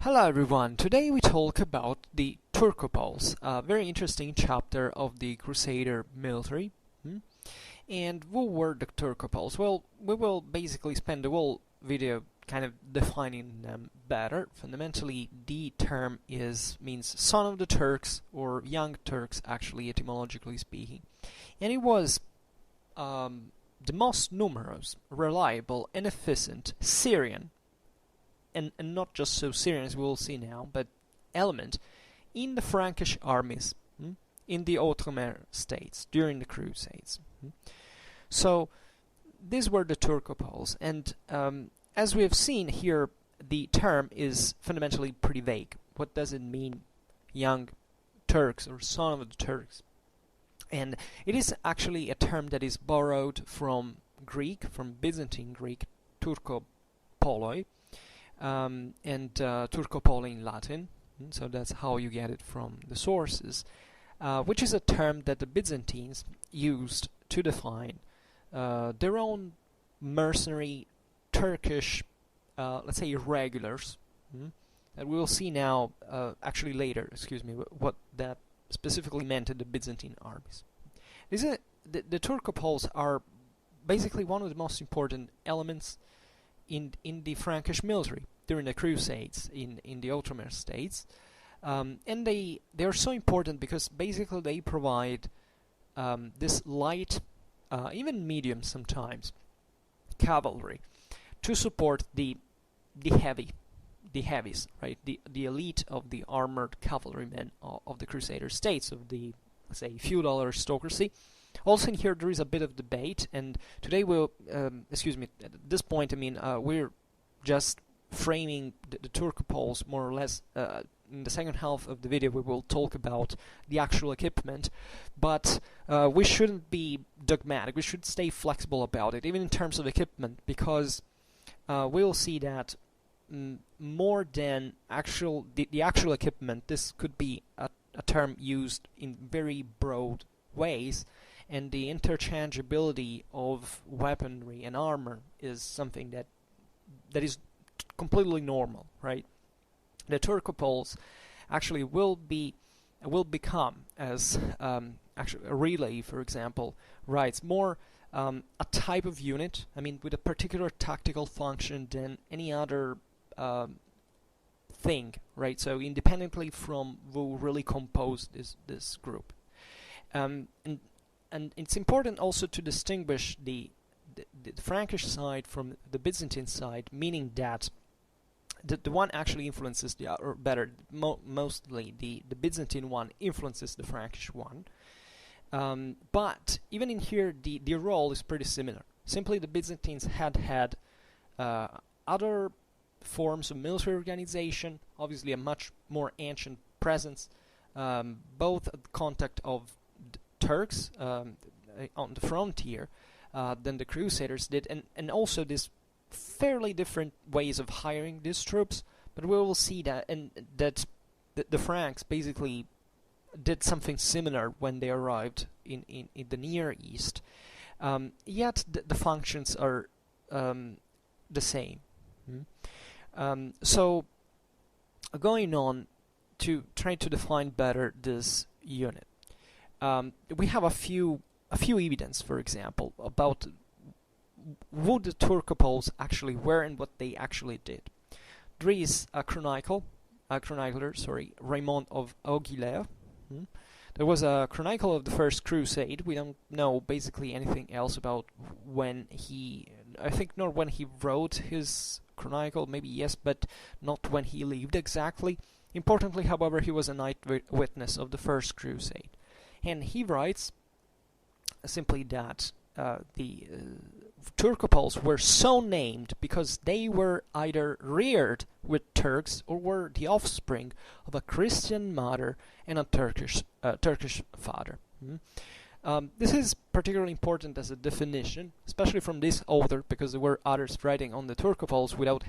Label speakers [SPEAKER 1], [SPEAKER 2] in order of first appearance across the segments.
[SPEAKER 1] Hello everyone, today we talk about the Turcopoles, a very interesting chapter of the Crusader military. And who were the Turcopoles? Well, we will basically spend the whole video kind of defining them better. Fundamentally, the term means son of the Turks, or young Turks actually, etymologically speaking. And it was the most numerous, reliable and efficient Syrian, and not just so Syrian as we'll see now, but element in the Frankish armies in the Ottoman states during the Crusades. So these were the Turcopoles, and as we have seen here, the term is fundamentally pretty vague. What does it mean, young Turks or son of the Turks? And it is actually a term that is borrowed from Greek, from Byzantine Greek, Turcopoloi, and Turcopole in Latin, so that's how you get it from the sources, which is a term that the Byzantines used to define their own mercenary Turkish, let's say, irregulars, and we will see now, actually later, what that specifically meant in the Byzantine armies. The Turcopoles are basically one of the most important elements in the Frankish military during the Crusades in the Ottoman states, and they are so important because basically they provide this light, even medium sometimes, cavalry to support the heavies, right? The elite of the armored cavalrymen of the Crusader states, of the, let's say, feudal aristocracy. Also in here there is a bit of debate, and today we'll, at this point, we're just framing the Turcopoles more or less. In the second half of the video we will talk about the actual equipment, but we shouldn't be dogmatic, we should stay flexible about it, even in terms of equipment, because we'll see that more than the actual equipment, this could be a term used in very broad ways, and the interchangeability of weaponry and armor is something that is completely normal, right? The Turcopoles actually will become, as actually a relay, for example, writes, more a type of unit, with a particular tactical function than any other thing, right? So independently from who really composed this group. And it's important also to distinguish the Frankish side from the Byzantine side, meaning that the one actually influences mostly the Byzantine one influences the Frankish one. But even in here, the role is pretty similar. Simply, the Byzantines had other forms of military organization, obviously a much more ancient presence, both at the contact of Turks on the frontier than the Crusaders did, and also this fairly different ways of hiring these troops. But we will see that the Franks basically did something similar when they arrived in the Near East. Yet the functions are the same. So going on to try to define better this unit. We have a few evidence, for example, about who the Turcopoles actually were and what they actually did. There is a chronicler, Raymond of Aiguillère. There was a chronicle of the First Crusade. We don't know basically anything else about when he, I think not when he wrote his chronicle, maybe yes, but not when he lived exactly. Importantly, however, he was a night witness of the First Crusade. And he writes simply that the Turcopoles were so named because they were either reared with Turks or were the offspring of a Christian mother and a Turkish father. This is particularly important as a definition, especially from this author, because there were others writing on the Turcopoles without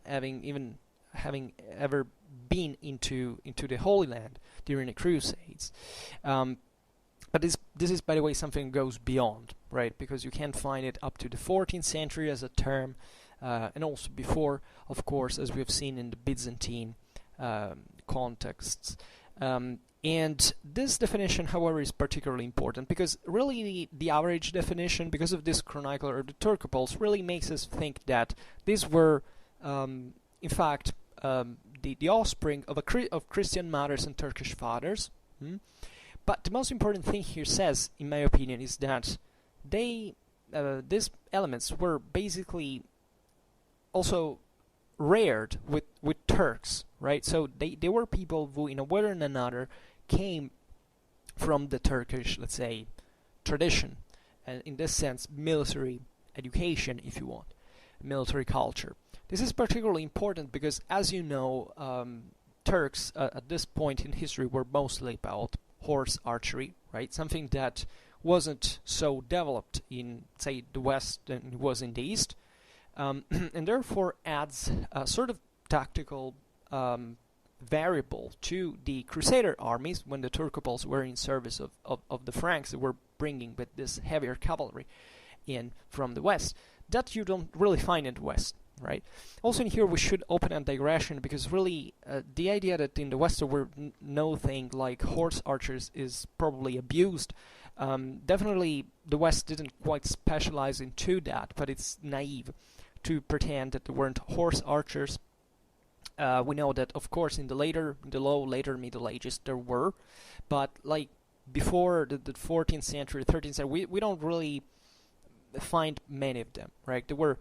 [SPEAKER 1] having ever been into the Holy Land during the Crusades. But this is, by the way, something that goes beyond, right? Because you can find it up to the 14th century as a term, and also before, of course, as we have seen in the Byzantine contexts. And this definition, however, is particularly important because really the average definition, because of this chronicler of the Turcopoles, really makes us think that these were, in fact, the offspring of of Christian mothers and Turkish fathers. But the most important thing here says, in my opinion, is that these elements were basically also reared with Turks, right? So they were people who, in a way or another, came from the Turkish, let's say, tradition, and in this sense, military education, if you want, military culture. This is particularly important because, as you know, Turks at this point in history were mostly about horse archery, right? Something that wasn't so developed in, say, the West than it was in the East, and therefore adds a sort of tactical variable to the Crusader armies when the Turcopoles were in service of the Franks that were bringing with this heavier cavalry in from the West, that you don't really find in the West, right? Also in here we should open a digression because really the idea that in the West there were no thing like horse archers is probably abused. Definitely the West didn't quite specialize into that, but it's naive to pretend that there weren't horse archers. We know that, of course, in the later Middle Ages there were, but like before the 14th century, 13th century, we don't really find many of them, right? There were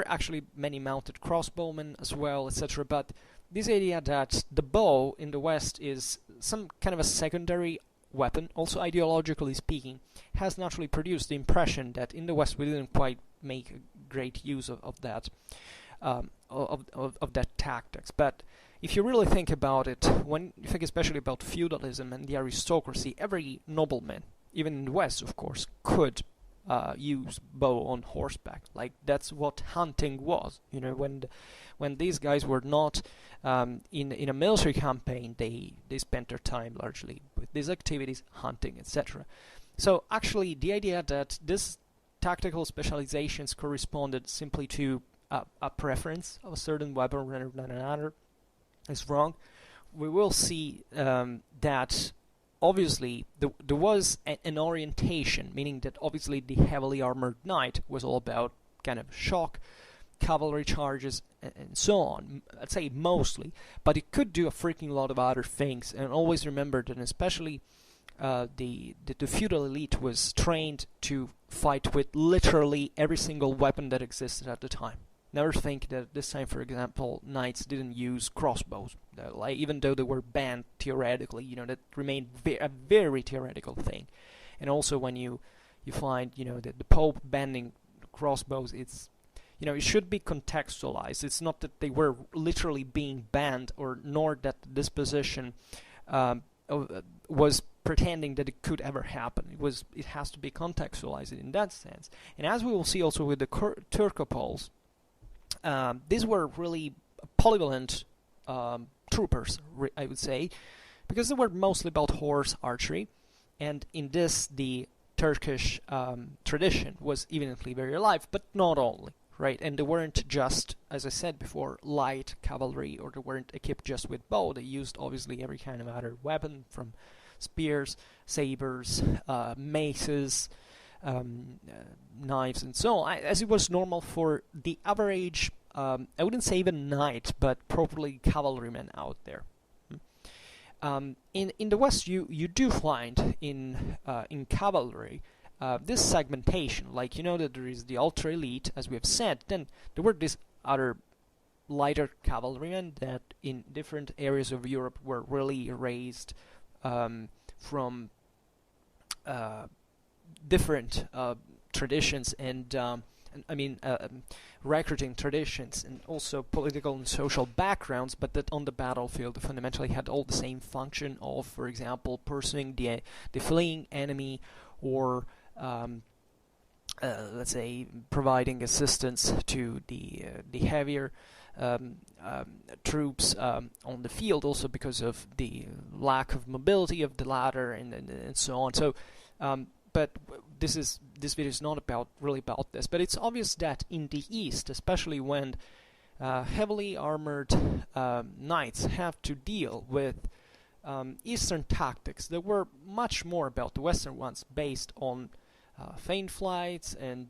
[SPEAKER 1] actually many mounted crossbowmen as well, etc. But this idea that the bow in the West is some kind of a secondary weapon, also ideologically speaking, has naturally produced the impression that in the West we didn't quite make a great use of that. Of that tactics. But if you really think about it, when you think especially about feudalism and the aristocracy, every nobleman, even in the West, of course, could use bow on horseback. Like that's what hunting was. You know, when these guys were not in a military campaign, they spent their time largely with these activities, hunting, etc. So actually, the idea that this tactical specializations corresponded simply to a preference of a certain weapon rather than another is wrong. We will see that obviously there was an orientation, meaning that obviously the heavily armored knight was all about kind of shock, cavalry charges, and so on. I'd say mostly, but it could do a freaking lot of other things. And always remember that especially the feudal elite was trained to fight with literally every single weapon that existed at the time. Never think that this time, for example, knights didn't use crossbows. Like, even though they were banned theoretically, you know, that remained a very theoretical thing. And also when you find, you know, the Pope banning crossbows, it's, you know, it should be contextualized. It's not that they were literally being banned, or nor that the disposition was pretending that it could ever happen. It has to be contextualized in that sense. And as we will see also with the Turcopoles, these were really polyvalent troopers, I would say, because they were mostly about horse archery, and in this the Turkish tradition was evidently very alive, but not only, right? And they weren't just, as I said before, light cavalry, or they weren't equipped just with bow. They used obviously every kind of other weapon, from spears, sabers, maces, knives, and so on, as it was normal for the average, I wouldn't say even knight, but properly cavalryman out there. In the West, you do find in cavalry this segmentation, like, you know, that there is the ultra elite, as we have said. Then there were these other lighter cavalrymen that in different areas of Europe were really raised from different traditions and recruiting traditions, and also political and social backgrounds, but that on the battlefield fundamentally had all the same function of, for example, pursuing the fleeing enemy, or let's say providing assistance to the heavier troops on the field, also because of the lack of mobility of the latter, and so on. So but this video is not really about this, but it's obvious that in the East, especially when heavily armored knights have to deal with Eastern tactics that were much more about the Western ones, based on feint flights and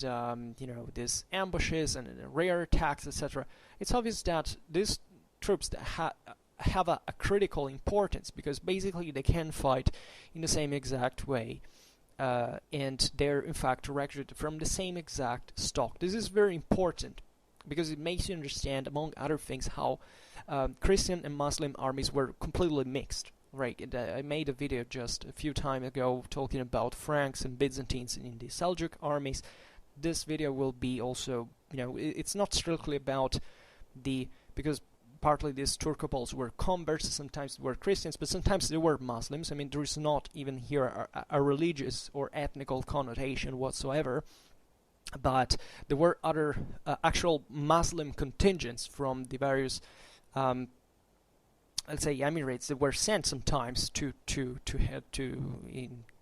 [SPEAKER 1] these ambushes and rare attacks, etc. It's obvious that these troops that have a critical importance, because basically they can fight in the same exact way, and they're in fact recruited from the same exact stock. This is very important because it makes you understand, among other things, how Christian and Muslim armies were completely mixed. Right, and I made a video just a few time ago talking about Franks and Byzantines in the Seljuk armies. This video will be also, it's not strictly about because partly these Turcopoles were converts, sometimes they were Christians, but sometimes they were Muslims. I mean, there is not even here a religious or ethnical connotation whatsoever, but there were other actual Muslim contingents from the various let's say emirates that were sent sometimes to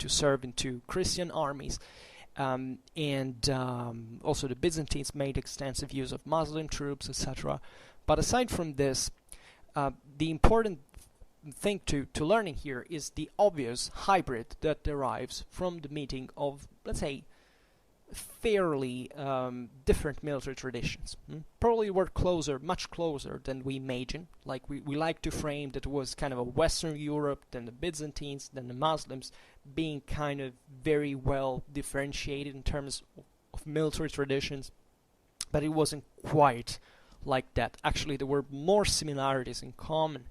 [SPEAKER 1] serve into Christian armies, and also the Byzantines made extensive use of Muslim troops, etc. But aside from this, the important thing to learning here is the obvious hybrid that derives from the meeting of, let's say, fairly different military traditions. Probably were much closer than we imagine. Like we like to frame that it was kind of a Western Europe, then the Byzantines, then the Muslims, being kind of very well differentiated in terms of military traditions, but it wasn't quite like that. Actually, there were more similarities in common,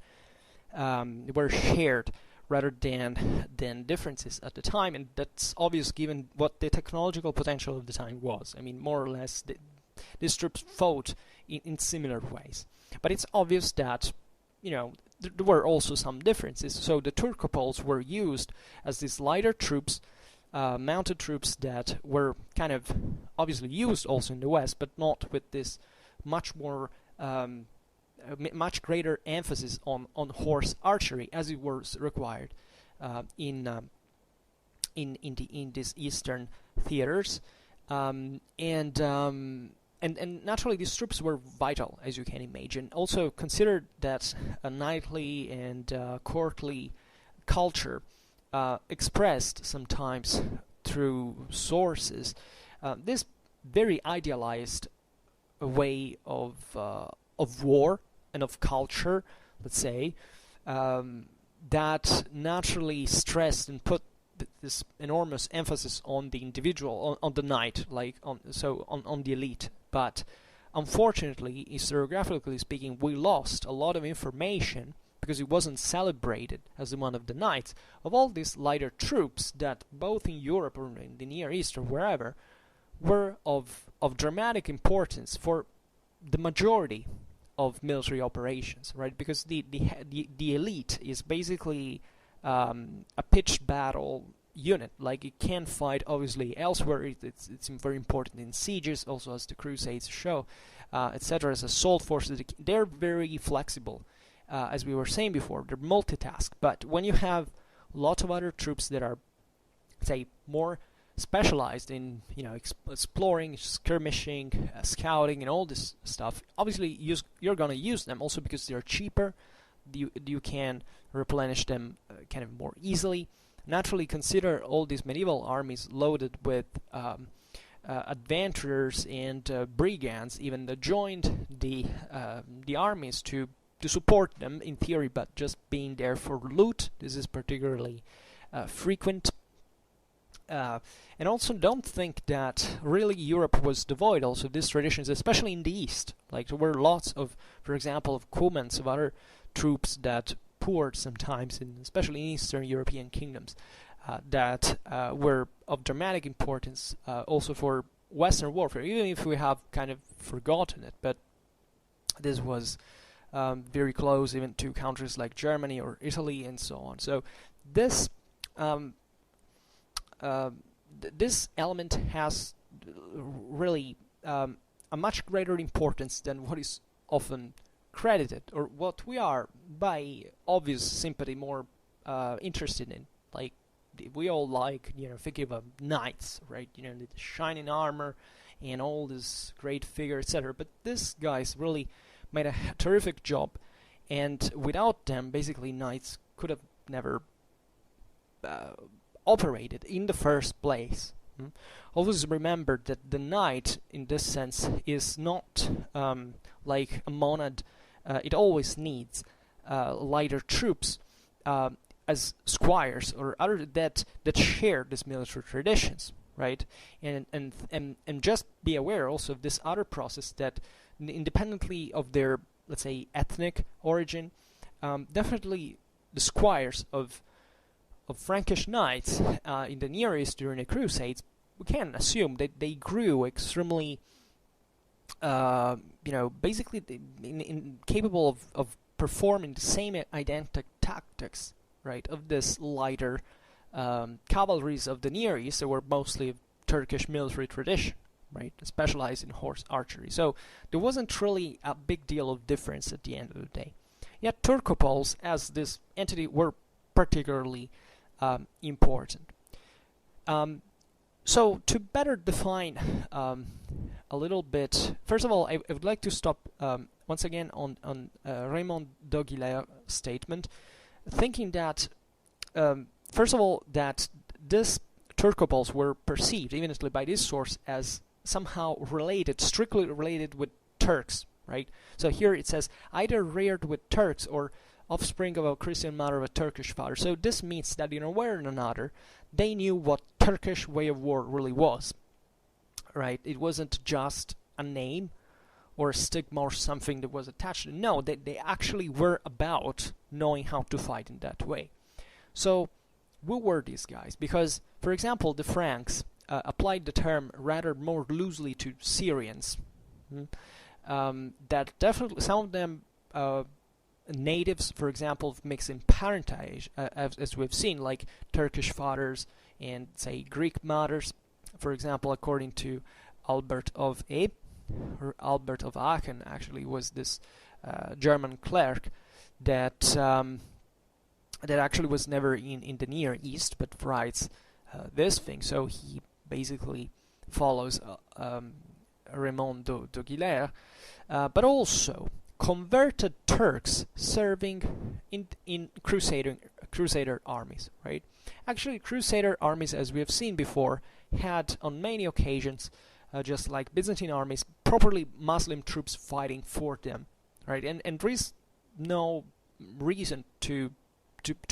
[SPEAKER 1] they were shared rather than differences at the time, and that's obvious given what the technological potential of the time was. I mean, more or less, these troops fought in similar ways. But it's obvious that, there were also some differences. So the Turcopoles were used as these lighter troops, mounted troops that were kind of obviously used also in the West, but not with this much more much greater emphasis on horse archery as it was required in these eastern theaters, and naturally these troops were vital, as you can imagine. Also consider that a knightly and courtly culture, expressed sometimes through sources, this very idealized way of war and of culture, let's say, that naturally stressed and put this enormous emphasis on the individual, on the knight, like on the elite. But unfortunately, historiographically speaking, we lost a lot of information because it wasn't celebrated as one of the knights of all these lighter troops that both in Europe or in the Near East or wherever were of dramatic importance for the majority of military operations, right? Because the elite is basically a pitched battle unit. Like, it can fight obviously elsewhere. It's very important in sieges, also as the Crusades show, etc. As assault forces, they're very flexible, as we were saying before. They're multitask. But when you have lots of other troops that are, say, more specialized in exploring, skirmishing, scouting, and all this stuff, obviously you're gonna use them also because they're cheaper. You can replenish them kind of more easily. Naturally, consider all these medieval armies loaded with adventurers and brigands, even that joined the armies to support them in theory, but just being there for loot. This is particularly frequent. And also, don't think that really Europe was devoid also of these traditions, especially in the East. Like, there were lots of, for example, of Cumans, of other troops that poured sometimes, especially in Eastern European kingdoms, that were of dramatic importance also for Western warfare, even if we have kind of forgotten it. But this was very close even to countries like Germany or Italy and so on. So this this element has really a much greater importance than what is often credited, or what we are, by obvious sympathy, more interested in. Like, we all like, thinking of knights, right? The shining armor and all this great figure, etc. But this guy is really made a terrific job, and without them, basically, knights could have never operated in the first place. Always remember that the knight, in this sense, is not like a monad. It always needs lighter troops as squires or other that share these military traditions, right? And just be aware also of this other process, that independently of their, let's say, ethnic origin, definitely the squires of Frankish knights in the Near East during the Crusades, we can assume that they grew extremely, basically capable of performing the same identical tactics, right, of this lighter cavalries of the Near East that were mostly of Turkish military tradition, right, specialized in horse archery. So there wasn't really a big deal of difference at the end of the day. Yet Turcopoles, as this entity, were particularly important. So to better define a little bit, first of all, I would like to stop once again on Raymond d'Aguilar's statement, thinking that first of all, that this Turcopoles were perceived, even by this source, as somehow related, strictly related with Turks, right? So here it says either reared with Turks or offspring of a Christian mother of a Turkish father. So this means that in a way or another, they knew what Turkish way of war really was, right? It wasn't just a name or a stigma or something that was attached. No, they actually were about knowing how to fight in that way. So who were these guys? Because, for example, the Franks applied the term rather more loosely to Syrians. That definitely, some of them natives, for example, of mixing parentage, as we've seen, like Turkish fathers and, say, Greek mothers, for example, according to Albert of Abe, or Albert of Aachen, actually, was this German clerk that that actually was never in the Near East, but writes this thing. So he basically follows Raymond d'Aguilar, but also converted Turks serving in Crusader armies, right? Actually, Crusader armies, as we have seen before, had on many occasions, just like Byzantine armies, properly Muslim troops fighting for them, right? And there is no reason to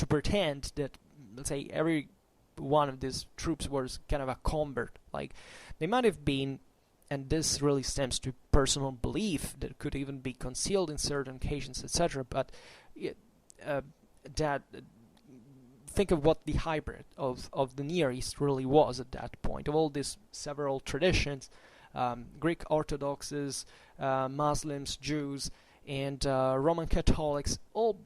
[SPEAKER 1] pretend that, let's say, every one of these troops was kind of a convert. Like, they might have been, and this really stems to personal belief that could even be concealed in certain occasions, etc. But that think of what the hybrid of the Near East really was at that point, of all these several traditions, Greek Orthodoxes, Muslims, Jews, and Roman Catholics, all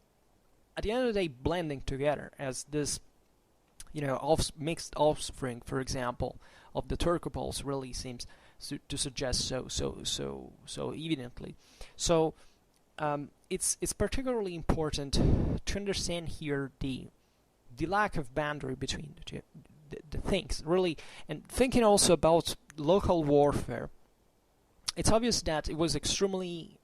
[SPEAKER 1] at the end of the day blending together as this, mixed offspring, for example, of the Turcopoles really seems to suggest so evidently. So it's particularly important to understand here the lack of boundary between the things, really, and thinking also about local warfare. It's obvious that it was extremely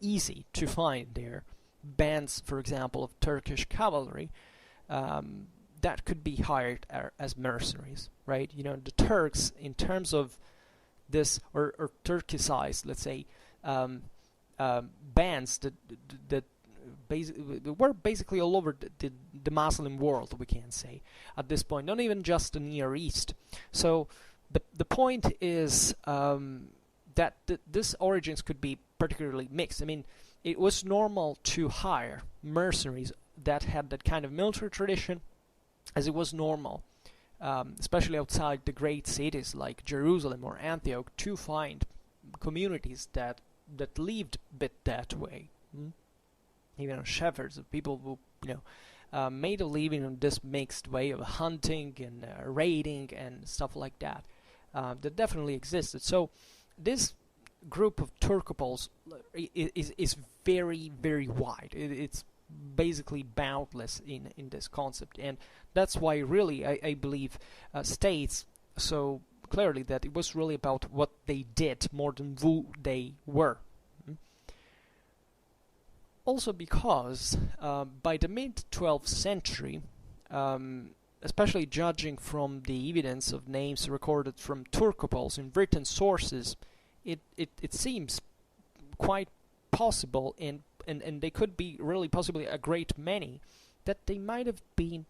[SPEAKER 1] easy to find there bands, for example, of Turkish cavalry that could be hired as mercenaries, right? The Turks, in terms of this, or Turkicized, let's say, bands that were basically all over the Muslim world, we can say, at this point, not even just the Near East. So the point is that these origins could be particularly mixed. I mean, it was normal to hire mercenaries that had that kind of military tradition, as it was normal, especially outside the great cities like Jerusalem or Antioch, to find communities that lived a bit that way. Even shepherds, of people who made a living on this mixed way of hunting and raiding and stuff like that. That definitely existed. So this group of Turcopoles is very, very wide. It's basically boundless in this concept, and that's why really I believe states so clearly that it was really about what they did more than who they were. Also because by the mid-12th century, especially judging from the evidence of names recorded from Turcopoles in written sources, it seems quite possible, and they could be really possibly a great many, that they might have been,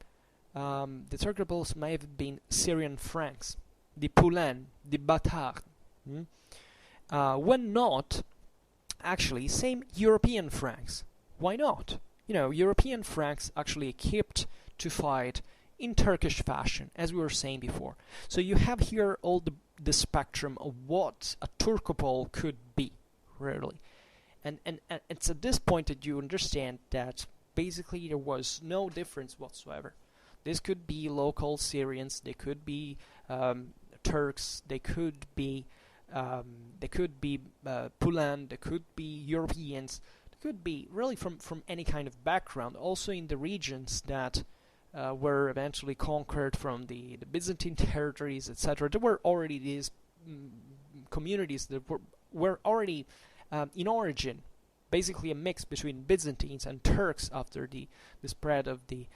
[SPEAKER 1] the Turcopoles might have been Syrian Franks, the Poulains, the Batards, when not actually same European Franks. Why not? You know, European Franks actually equipped to fight in Turkish fashion, as we were saying before. So you have here all the spectrum of what a Turcopole could be, really. And it's at this point that you understand that basically there was no difference whatsoever. This could be local Syrians, they could be Turks, they could be Poulan, they could be Europeans, they could be really from any kind of background. Also in the regions that were eventually conquered from the Byzantine territories, etc. There were already these communities that were already in origin, basically a mix between Byzantines and Turks after the spread of the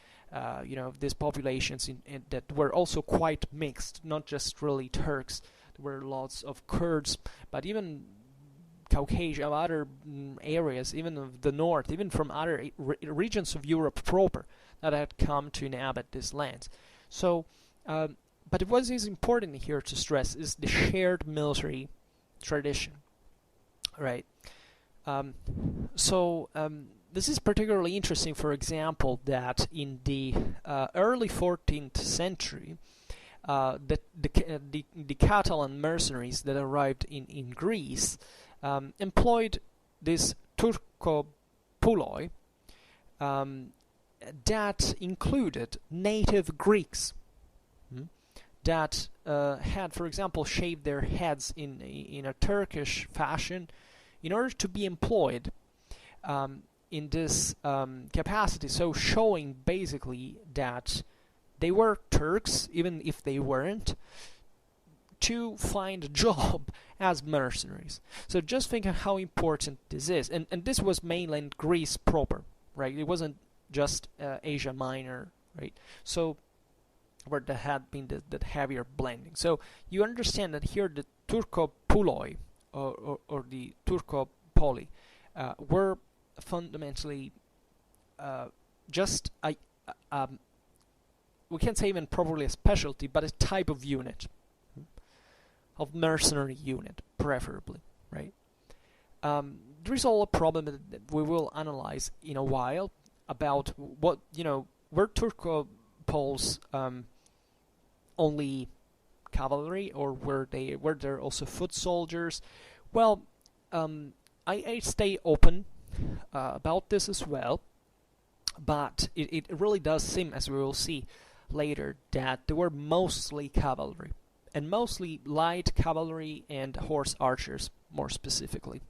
[SPEAKER 1] these populations that were also quite mixed, not just really Turks. There were lots of Kurds, but even Caucasia, other areas, even of the north, even from other regions of Europe proper that had come to inhabit these lands. So, but what is important here to stress is the shared military tradition, right? This is particularly interesting, for example, that in the early 14th century, the Catalan mercenaries that arrived in Greece employed this Turcopoloi that included native Greeks that had, for example, shaved their heads in a Turkish fashion in order to be employed in this capacity, so showing basically that they were Turks, even if they weren't, to find a job as mercenaries. So just think of how important this is. And this was mainland Greece proper, right? It wasn't just Asia Minor, right? So where there had been that heavier blending. So you understand that here the Turcopoloi or the Turcopoli were fundamentally just we can't say even probably a specialty, but a type of unit, of mercenary unit, preferably, right? There is all a problem that we will analyze in a while about what, were Turcopoles only cavalry, or were there also foot soldiers? Well, I stay open about this as well, but it really does seem, as we will see later, that they were mostly cavalry, and mostly light cavalry and horse archers, more specifically,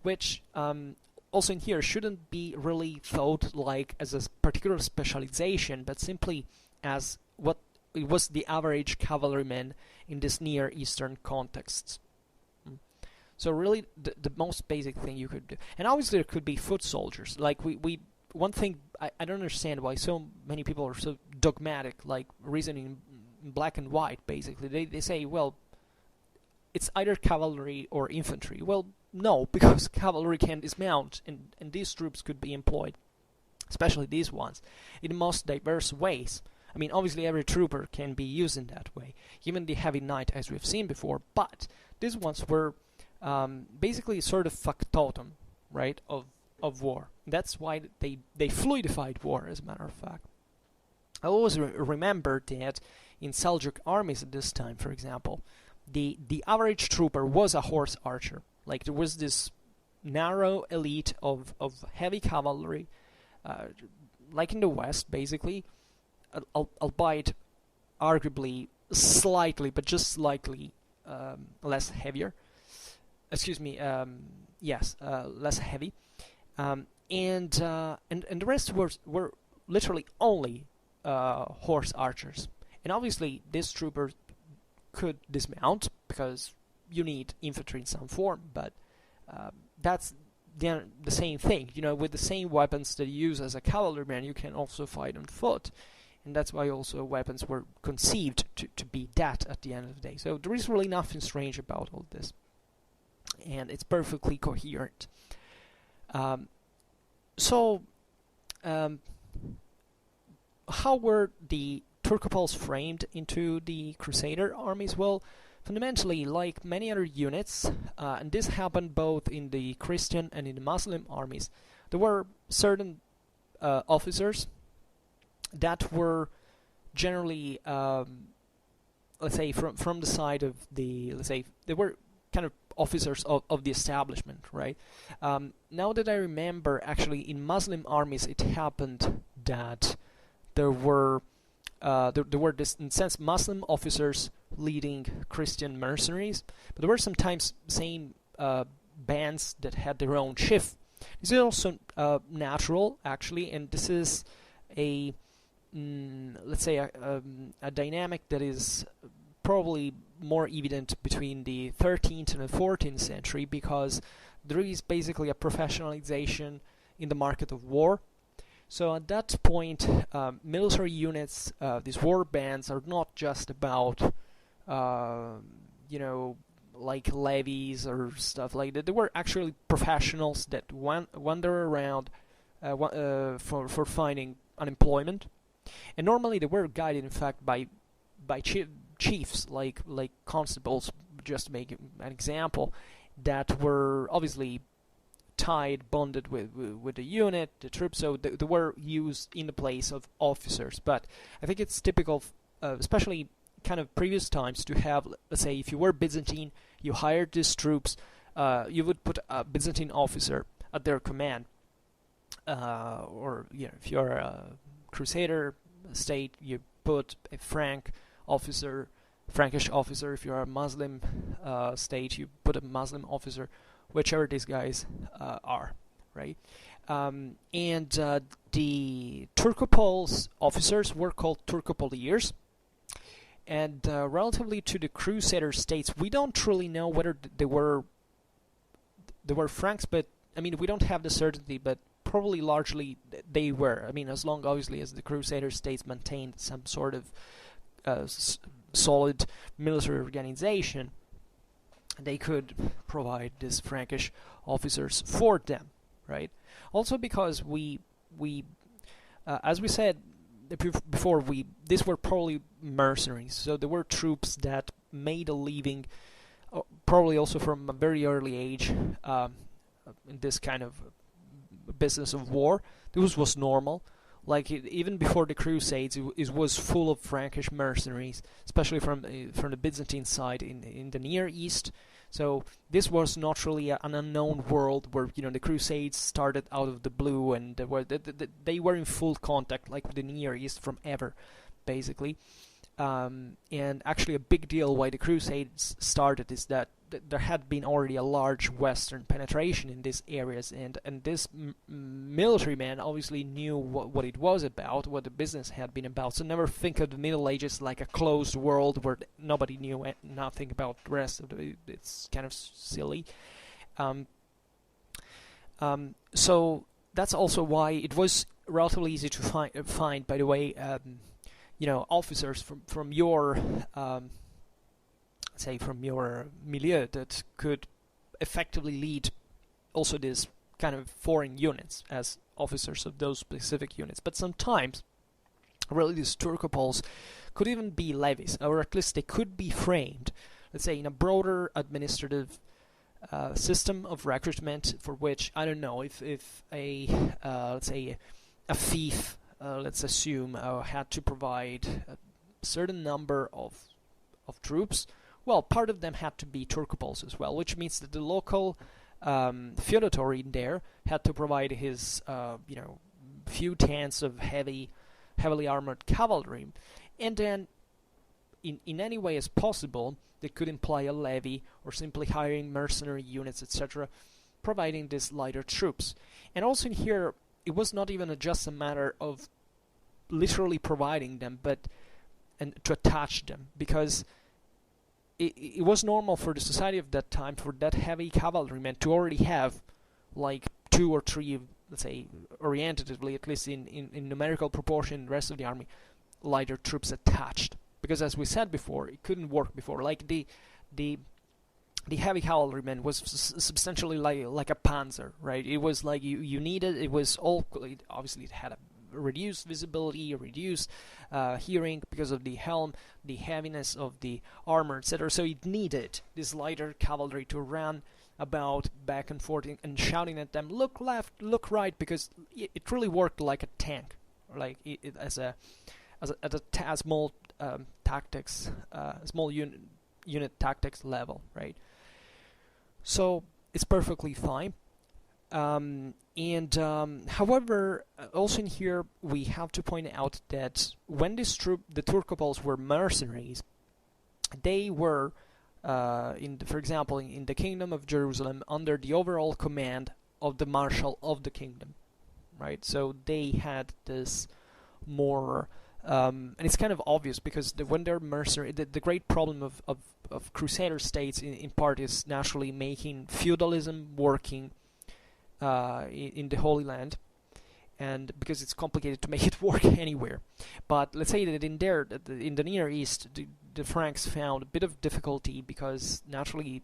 [SPEAKER 1] which also in here shouldn't be really thought like as a particular specialization, but simply as what it was the average cavalryman in this Near Eastern context. So really the most basic thing you could do. And obviously there could be foot soldiers. Like we one thing I don't understand why so many people are so dogmatic, like reasoning in black and white, basically. They say, well, it's either cavalry or infantry. Well, no, because cavalry can dismount, and these troops could be employed, especially these ones, in most diverse ways. I mean, obviously every trooper can be used in that way, even the heavy knight, as we've seen before, but these ones were basically sort of factotum, right, of war. That's why they fluidified war, as a matter of fact. I always remember that in Seljuk armies at this time, for example, the average trooper was a horse archer. Like, there was this narrow elite of heavy cavalry, like in the West, basically, albeit arguably slightly, but just slightly less heavier. Excuse me, yes, less heavy. And the rest were literally only horse archers. And obviously, this trooper could dismount because you need infantry in some form, but that's the same thing. With the same weapons that you use as a cavalryman, you can also fight on foot. And that's why also weapons were conceived to be that at the end of the day. So there is really nothing strange about all this. And it's perfectly coherent. How were the Turcopoles framed into the Crusader armies? Well, fundamentally, like many other units, and this happened both in the Christian and in the Muslim armies, there were certain officers that were generally, let's say, from the side of the, let's say, they were kind of officers of the establishment, right? Now that I remember, actually, in Muslim armies, it happened that there were this, in a sense, Muslim officers leading Christian mercenaries, but there were sometimes same bands that had their own chief. This is also natural, actually, and this is a let's say a dynamic that is probably more evident between the 13th and the 14th century, because there is basically a professionalization in the market of war. So at that point, military units, these war bands, are not just about like levies or stuff like that. They were actually professionals that wander around for finding unemployment, and normally they were guided, in fact, by chiefs like constables, just to make an example, that were obviously bonded with the unit, the troops, so they were used in the place of officers. But I think it's typical, especially kind of previous times, to have, let's say, if you were Byzantine, you hired these troops, you would put a Byzantine officer at their command, or if you're a Crusader state, you put a Frankish officer. If you're a Muslim state, you put a Muslim officer, whichever these guys are, right? And the Turcopoles officers were called Turcopoliers. And relatively to the Crusader states, we don't truly know whether they were Franks, but I mean, we don't have the certainty, but probably largely they were. I mean, as long, obviously, as the Crusader states maintained some sort of solid military organization, they could provide these Frankish officers for them, right? Also because we as we said before, these were probably mercenaries, so there were troops that made a living, probably also from a very early age, in this kind of business of war. This was normal. Like even before the Crusades, it was full of Frankish mercenaries, especially from the Byzantine side in the Near East. So this was not really an unknown world where the Crusades started out of the blue, and they were in full contact, like with the Near East, from ever, basically. And actually, a big deal why the Crusades started is that there had been already a large Western penetration in these areas, and this military man obviously knew what it was about, what the business had been about. So never think of the Middle Ages like a closed world where nobody knew nothing about the rest of it. It's kind of silly. So that's also why it was relatively easy to find, by the way, officers from your say from your milieu that could effectively lead also these kind of foreign units as officers of those specific units. But sometimes really these Turcopoles could even be levies, or at least they could be framed, let's say, in a broader administrative system of recruitment, for which, I don't know, if a let's say a fief, let's assume, had to provide a certain number of troops, well, part of them had to be Turcopoles as well, which means that the local feudatory there had to provide his few tens of heavily armored cavalry, and then in any way as possible they could imply a levy or simply hiring mercenary units, etc., providing these lighter troops. And also in here, it was not even just a matter of literally providing them, and to attach them, because it was normal for the society of that time for that heavy cavalryman to already have like 2 or 3, let's say, orientatively, at least in numerical proportion, the rest of the army, lighter troops attached. Because as we said before, it couldn't work before. Like the heavy cavalryman was substantially like a panzer, right? It was like you needed, it was all, obviously it had a reduced visibility, reduced hearing because of the helm, the heaviness of the armor, etc. So it needed this lighter cavalry to run about back and forth and shouting at them, look left, look right, because it really worked like a tank, like it as a small tactics, small unit tactics level, right? So it's perfectly fine. However, also in here we have to point out that when the Turcopoles were mercenaries, they were, for example, in the Kingdom of Jerusalem, under the overall command of the Marshal of the Kingdom, right? So they had this more, and it's kind of obvious because when they're mercenary, the great problem of Crusader states in part is naturally making feudalism working in the Holy Land, and because it's complicated to make it work anywhere. But let's say that in the Near East, the Franks found a bit of difficulty because naturally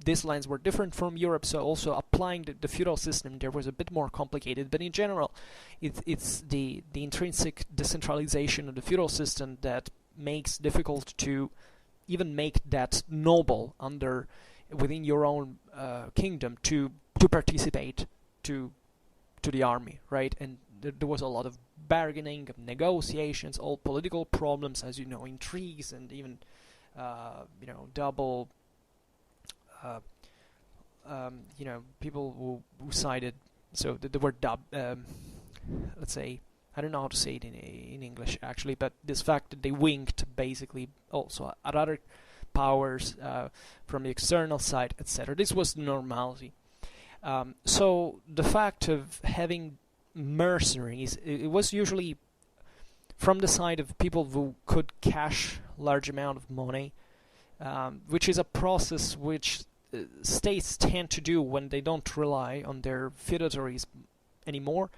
[SPEAKER 1] these lands were different from Europe, so also applying the feudal system there was a bit more complicated. But in general, it's the intrinsic decentralization of the feudal system that makes difficult to even make that noble within your own kingdom to participate to the army, right? And there was a lot of bargaining, of negotiations, all political problems, as you know, intrigues, and even double people who sided. So there were let's say, I don't know how to say it in English actually, but this fact that they winked basically also at other powers from the external side, etc. This was normality. So the fact of having mercenaries, it was usually from the side of people who could cash large amount of money, which is a process which states tend to do when they don't rely on their feudatories anymore.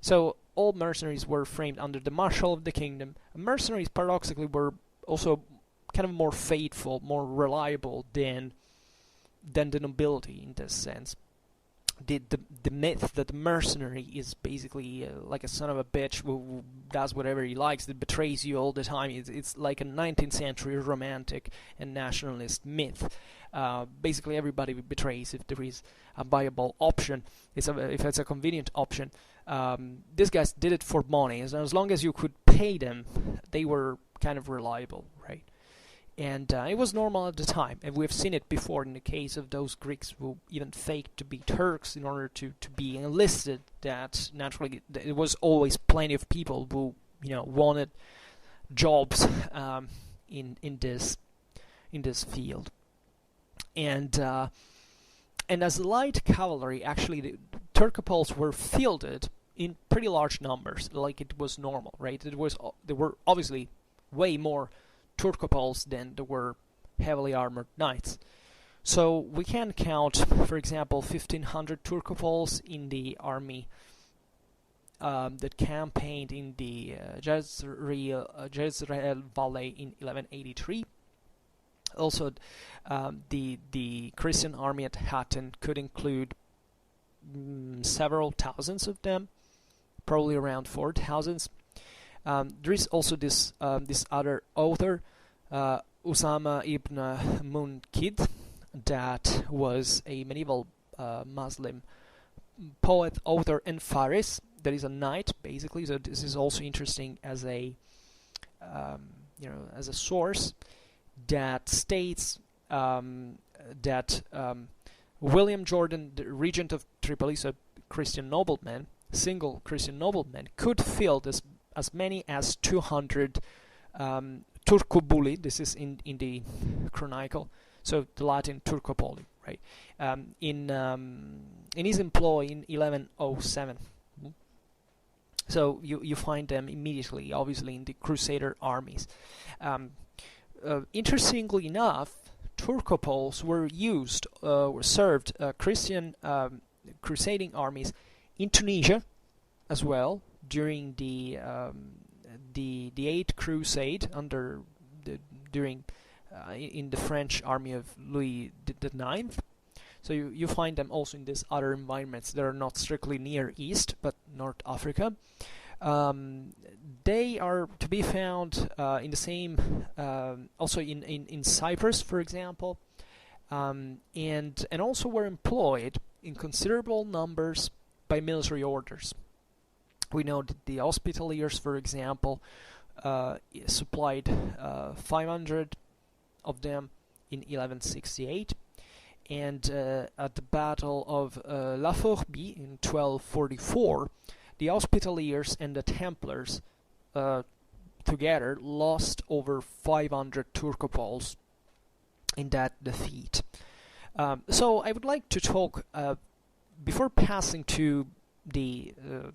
[SPEAKER 1] So all mercenaries were framed under the Marshal of the Kingdom. Mercenaries paradoxically were also kind of more faithful, more reliable than the nobility in this sense. The myth that the mercenary is basically like a son of a bitch who does whatever he likes, that betrays you all the time, it's like a 19th century romantic and nationalist myth. Basically everybody betrays if there is a viable option, if it's a convenient option. These guys did it for money, as long as you could pay them, they were kind of reliable, right? And it was normal at the time, and we've seen it before in the case of those Greeks who even faked to be Turks in order to be enlisted, that naturally there was always plenty of people who wanted jobs in this field. And as light cavalry, actually the Turcopoles were fielded in pretty large numbers, like it was normal, right? There were obviously way more Turcopoles than there were heavily armored knights. So we can count, for example, 1,500 Turcopoles in the army that campaigned in the Jezreel Valley in 1183. Also, the Christian army at Hattin could include several thousands of them, probably around 4,000. There is also this other author, Usama ibn-Munqidh, that was a medieval Muslim poet, author, and Faris. That is a knight, basically. So this is also interesting as a as a source that states that William Jordan, the regent of Tripoli, so Christian nobleman, single Christian nobleman, could field as many as 200 Turcopoli. This is in the Chronicle, so the Latin Turcopoli, right? In his employ in 1107. So you find them immediately, obviously, in the Crusader armies. Interestingly enough, Turcopoles were served Christian crusading armies in Tunisia as well during the Eighth Crusade during in the French army of Louis the Ninth. So you find them also in these other environments that are not strictly Near East, but North Africa. They are to be found in the same, also in Cyprus, for example, and also were employed in considerable numbers by military orders. We know that the Hospitallers, for example, supplied 500 of them in 1168, and at the Battle of La Fourby in 1244, the Hospitallers and the Templars together lost over 500 Turcopoles in that defeat. So I would like to talk, before passing to the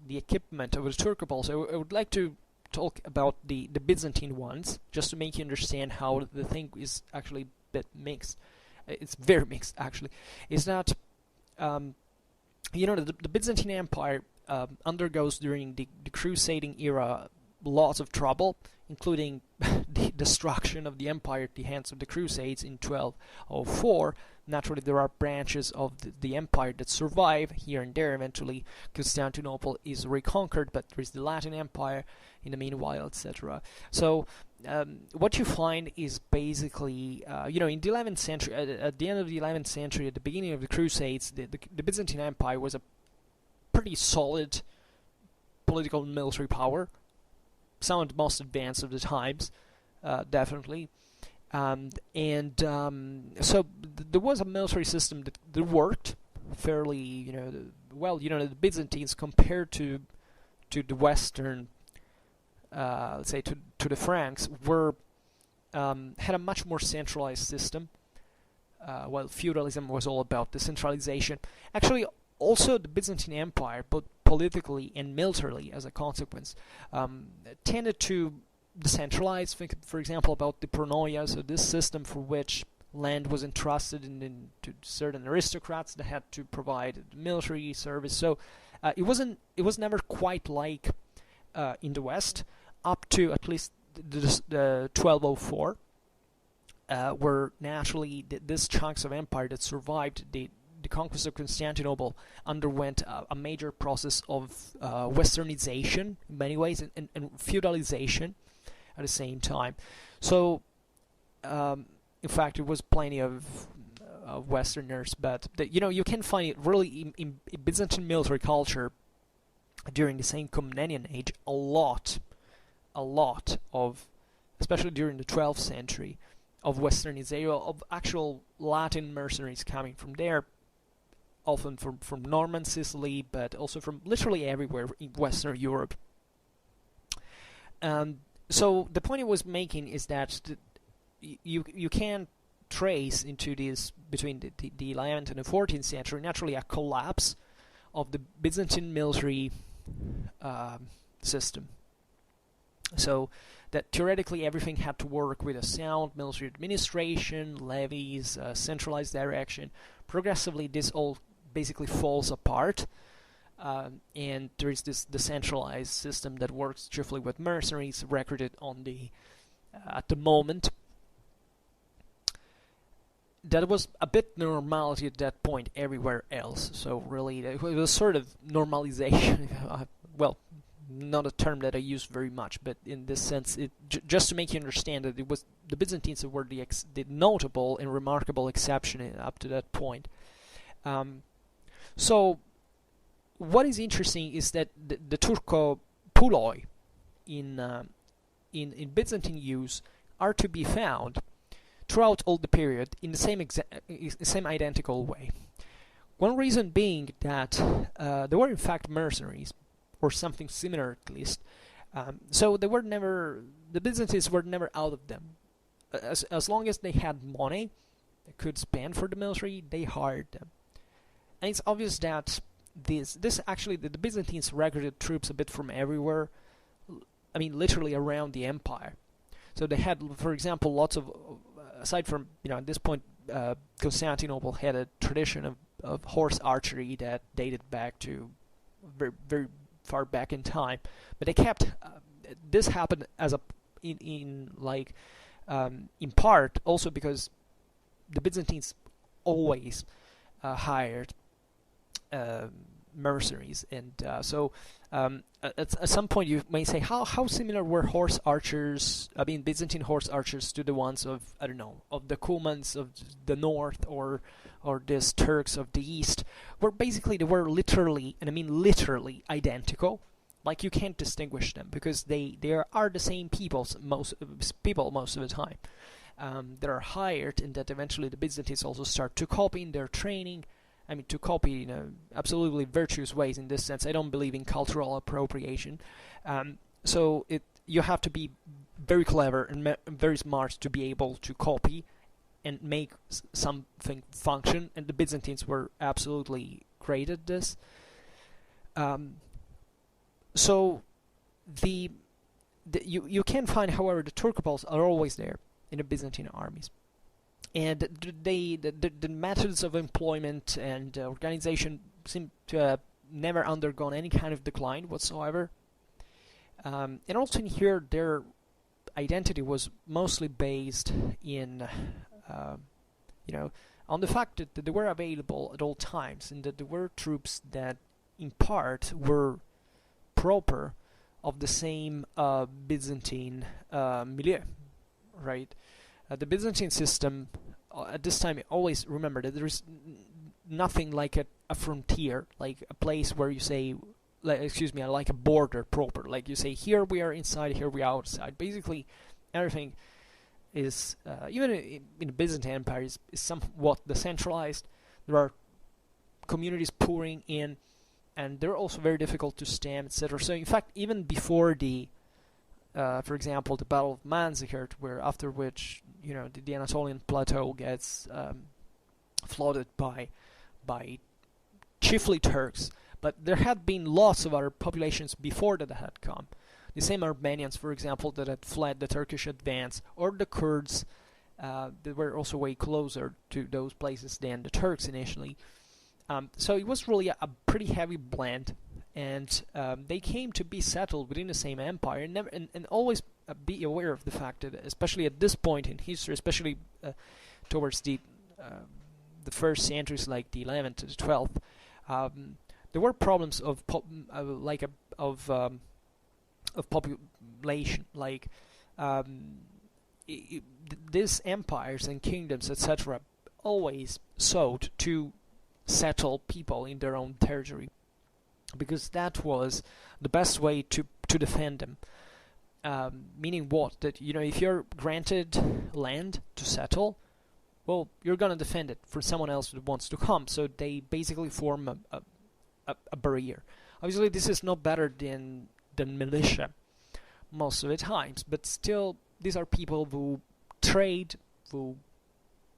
[SPEAKER 1] equipment of the Turcopoles, I would like to talk about the Byzantine ones, just to make you understand how the thing is actually a bit mixed. It's very mixed, actually. Is that the Byzantine Empire undergoes during the crusading era lots of trouble, including the destruction of the empire at the hands of the Crusades in 1204. Naturally, there are branches of the empire that survive here and there. Eventually, Constantinople is reconquered, but there is the Latin Empire in the meanwhile, etc. So, what you find is basically, in the 11th century, at the end of the 11th century, at the beginning of the Crusades, the Byzantine Empire was a pretty solid political and military power, some of the most advanced of the times, definitely. So there was a military system that worked fairly, the Byzantines compared to the Western, let's say to the Franks, had a much more centralized system, while feudalism was all about decentralization. Actually, also the Byzantine Empire, both politically and militarily as a consequence, tended to decentralize. Think, for example, about the pronoia, so this system for which land was entrusted to certain aristocrats that had to provide military service. So it was never quite like in the West, up to at least the 1204, where naturally these chunks of empire that survived the conquest of Constantinople underwent a major process of westernization in many ways, and feudalization at the same time. So, in fact, it was plenty of Westerners, but you can find it really in Byzantine military culture during the same Komnenian age. A lot of, especially during the 12th century, of westernization, of actual Latin mercenaries coming from there, often from Norman Sicily, but also from literally everywhere in Western Europe. So the point I was making is that you can trace into this, between the 11th and the 14th century, naturally a collapse of the Byzantine military system. So that theoretically everything had to work with a sound military administration, levies, centralized direction. Progressively, this all basically falls apart, and there is this decentralized system that works chiefly with mercenaries recruited on at the moment. That was a bit normality at that point everywhere else. So really, it was sort of normalization. Well, not a term that I use very much, but in this sense, just to make you understand that it was the Byzantines were the notable and remarkable exception up to that point. So, what is interesting is that the Turcopoloi in Byzantine use are to be found throughout all the period in the same identical way. One reason being that they were in fact mercenaries, or something similar at least. So the Byzantines were never out of them. As long as they had money they could spend for the military, they hired them. And it's obvious that this actually, the Byzantines recruited troops a bit from everywhere. I mean, literally around the empire. So they had, for example, lots of, aside from, at this point, Constantinople had a tradition of horse archery that dated back to very, very far back in time. But they kept this happened as a in part also because the Byzantines always hired mercenaries, and at some point you may say, how similar were horse archers, Byzantine horse archers, to the ones of, I don't know, of the Cumans of the north, or these Turks of the east? Where basically they were literally, and I mean literally, identical. Like, you can't distinguish them because they are the same people most of the time. That are hired, and that eventually the Byzantines also start to copy in their training. To copy in absolutely virtuous ways in this sense. I don't believe in cultural appropriation. So you have to be very clever and very smart to be able to copy and make something function, and the Byzantines were absolutely great at this. So you can find, however, the Turcopoles are always there in the Byzantine armies. And the methods of employment and organization seem to have never undergone any kind of decline whatsoever. And also in here, their identity was mostly based in, on the fact that they were available at all times, and that there were troops that, in part, were proper of the same Byzantine milieu, right? The Byzantine system, at this time, always remember that there is nothing like a frontier, like a place where you say, like a border proper. Like you say, here we are inside, here we are outside. Basically, everything is, even in the Byzantine Empire, is somewhat decentralized. There are communities pouring in, and they're also very difficult to stem, etc. So, in fact, even before for example, the Battle of Manzikert, where after which the Anatolian plateau gets flooded by chiefly Turks, but there had been lots of other populations before that had come. The same Armenians, for example, that had fled the Turkish advance, or the Kurds that were also way closer to those places than the Turks initially. So it was really a pretty heavy blend. And they came to be settled within the same empire, and always be aware of the fact that, especially at this point in history, especially towards the first centuries, like the 11th to the 12th, there were problems of population. Like these empires and kingdoms, etc., always sought to settle people in their own territory, because that was the best way to defend them. Meaning what? That, if you're granted land to settle, well, you're gonna defend it for someone else that wants to come. So they basically form a barrier. Obviously, this is no better than militia most of the times, but still, these are people who trade, who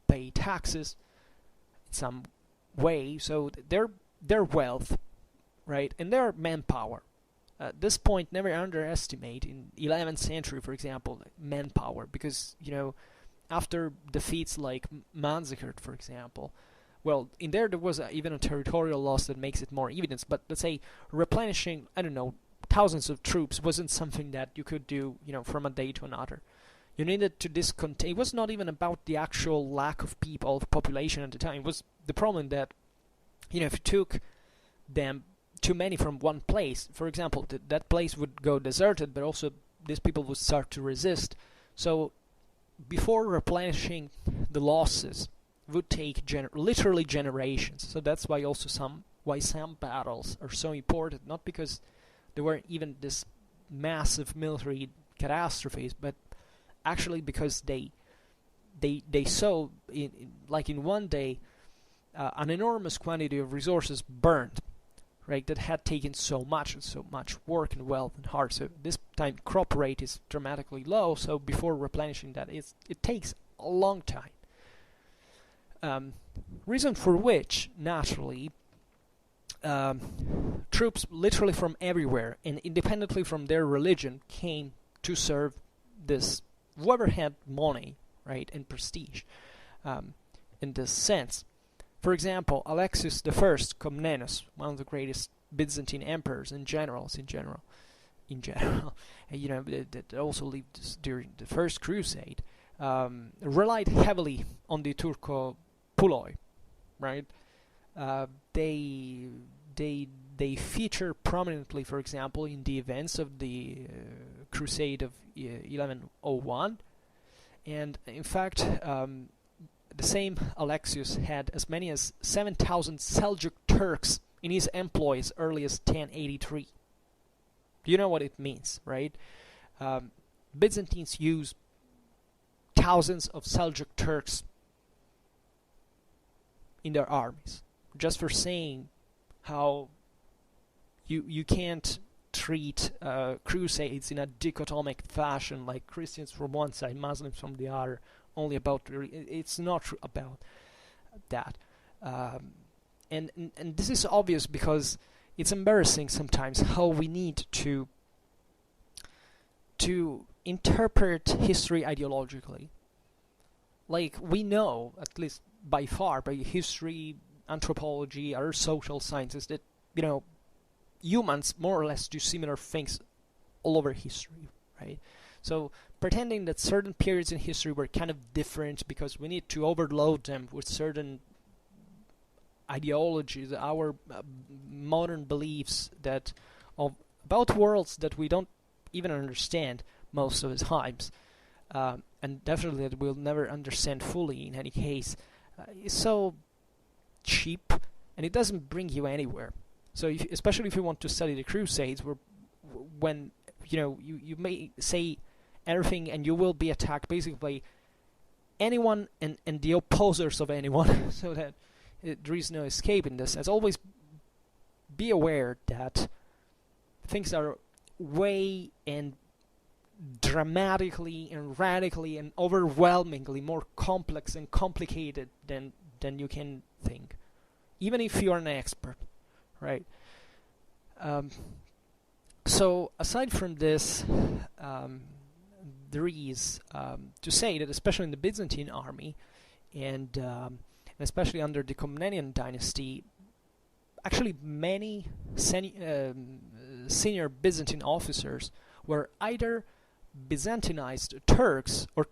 [SPEAKER 1] pay taxes in some way. So their wealth, right, and their manpower. At this point, never underestimate, in 11th century, for example, manpower, because, after defeats like Manzikert, for example, well, in there was even a territorial loss that makes it more evident, but let's say replenishing, I don't know, thousands of troops wasn't something that you could do, from a day to another. You needed to discontinue. It was not even about the actual lack of people, of population at the time. It was the problem that, if you took them too many from one place, for example, that place would go deserted, but also these people would start to resist. So before replenishing the losses would take literally generations. So that's why also some battles are so important, not because there were even this massive military catastrophes, but actually because they saw in one day an enormous quantity of resources burned, right, that had taken so much work and wealth and heart. So this time crop rate is dramatically low, so before replenishing that, it takes a long time. Reason for which, naturally, troops literally from everywhere and independently from their religion came to serve this, whoever had money, right, and prestige, in this sense. For example, Alexius I Comnenus, one of the greatest Byzantine emperors in general, that also lived during the First Crusade, relied heavily on the Turcopoloi, right? They feature prominently, for example, in the events of the Crusade of 1101, and in fact, the same Alexius had as many as 7,000 Seljuk Turks in his employ as early as 1083. You know what it means, right? Byzantines used thousands of Seljuk Turks in their armies, just for saying how you can't treat crusades in a dichotomic fashion, like Christians from one side, Muslims from the other, only about it's not about that. And this is obvious because it's embarrassing sometimes how we need to interpret history ideologically. Like, we know, at least by far, by history, anthropology, other social sciences, that, humans more or less do similar things all over history, right? So pretending that certain periods in history were kind of different because we need to overload them with certain ideologies, our modern beliefs about worlds that we don't even understand most of the times, and definitely that we'll never understand fully in any case, is so cheap, and it doesn't bring you anywhere. So especially if you want to study the Crusades, when you may say everything and you will be attacked basically anyone and the opposers of anyone, so that there is no escape in this. As always, be aware that things are way and dramatically and radically and overwhelmingly more complex and complicated than you can think, even if you are an expert, right? So aside from this, there is to say that especially in the Byzantine army and especially under the Komnenian dynasty, actually many senior Byzantine officers were either Byzantinized Turks or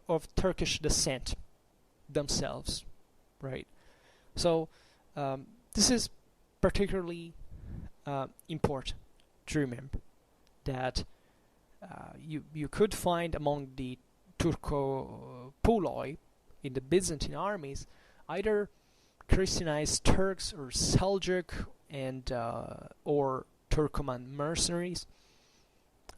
[SPEAKER 1] of Turkish descent themselves, right? So this is particularly important to remember that you could find among the Turcopoloi in the Byzantine armies either Christianized Turks or Seljuk and or Turkoman mercenaries,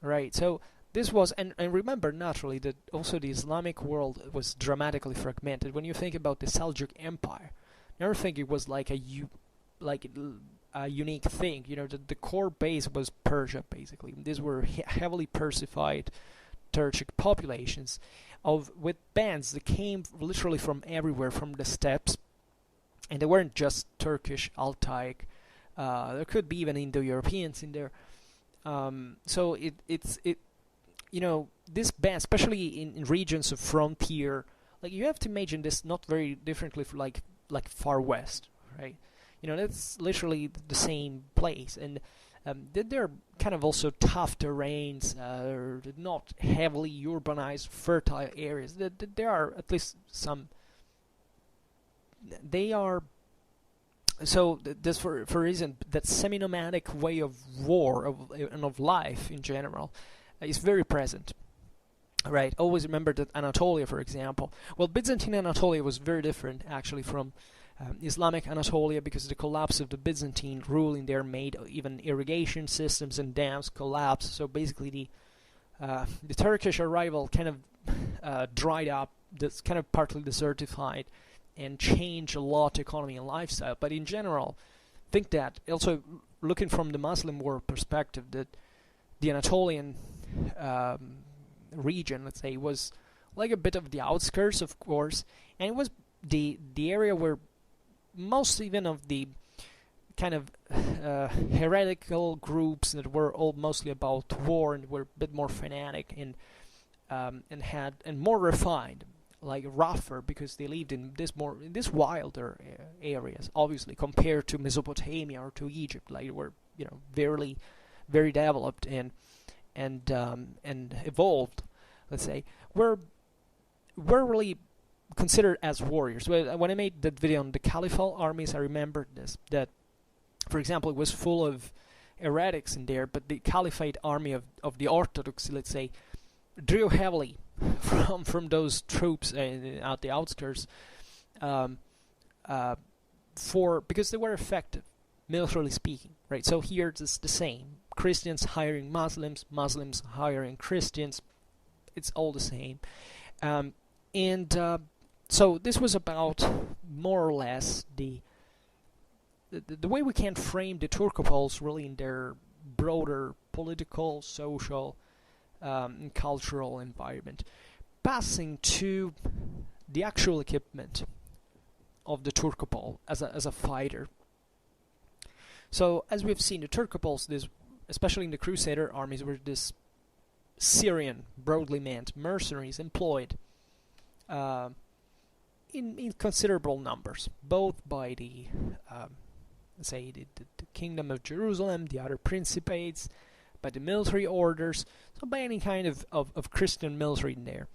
[SPEAKER 1] right? So this was, and remember naturally that also the Islamic world was dramatically fragmented. When you think about the Seljuk Empire, never think it was like a unique thing. The core base was Persia, basically. These were heavily Persified Turkic populations with bands that came literally from everywhere, from the steppes, and they weren't just Turkish, Altaic. There could be even Indo-Europeans in there. So this band, especially in regions of frontier, like you have to imagine this not very differently for like far west, right? That's literally the same place, and they're kind of also tough terrains, not heavily urbanized, fertile areas. There are at least some. They are. So this for a reason that semi-nomadic way of war and of life in general is very present. Right. Always remember that Anatolia, for example. Well, Byzantine Anatolia was very different actually from Islamic Anatolia, because the collapse of the Byzantine rule in there made even irrigation systems and dams collapse. So basically, the Turkish arrival kind of dried up. That's kind of partly desertified and changed a lot economy and lifestyle. But in general, think that also looking from the Muslim world perspective, that the Anatolian region, let's say, was like a bit of the outskirts, of course, and it was the area where most even of the kind of heretical groups that were all mostly about war and were a bit more fanatic and more refined, like rougher because they lived in this wilder areas, obviously, compared to Mesopotamia or to Egypt, like were very very developed and evolved, let's say, were really considered as warriors. When I made that video on the caliphal armies, I remembered this, that, for example, it was full of heretics in there, but the caliphate army of the Orthodox, let's say, drew heavily from those troops at the outskirts because they were effective, militarily speaking, right? So here it's the same. Christians hiring Muslims, Muslims hiring Christians. It's all the same. So this was about more or less the way we can frame the Turcopoles really in their broader political, social, and cultural environment. Passing to the actual equipment of the Turcopole as a fighter. So as we've seen, the Turcopoles, especially in the Crusader armies, were this Syrian, broadly meant, mercenaries employed in considerable numbers, both by the the Kingdom of Jerusalem, the other principates, by the military orders, so by any kind of Christian military in there.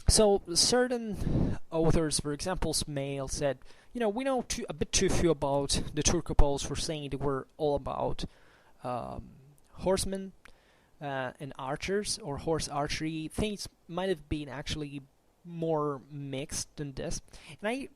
[SPEAKER 1] So certain authors, for example, Smail, said, we know a bit too few about the Turcopoles for saying they were all about horsemen and archers, or horse archery. Things might have been actually more mixed than this. And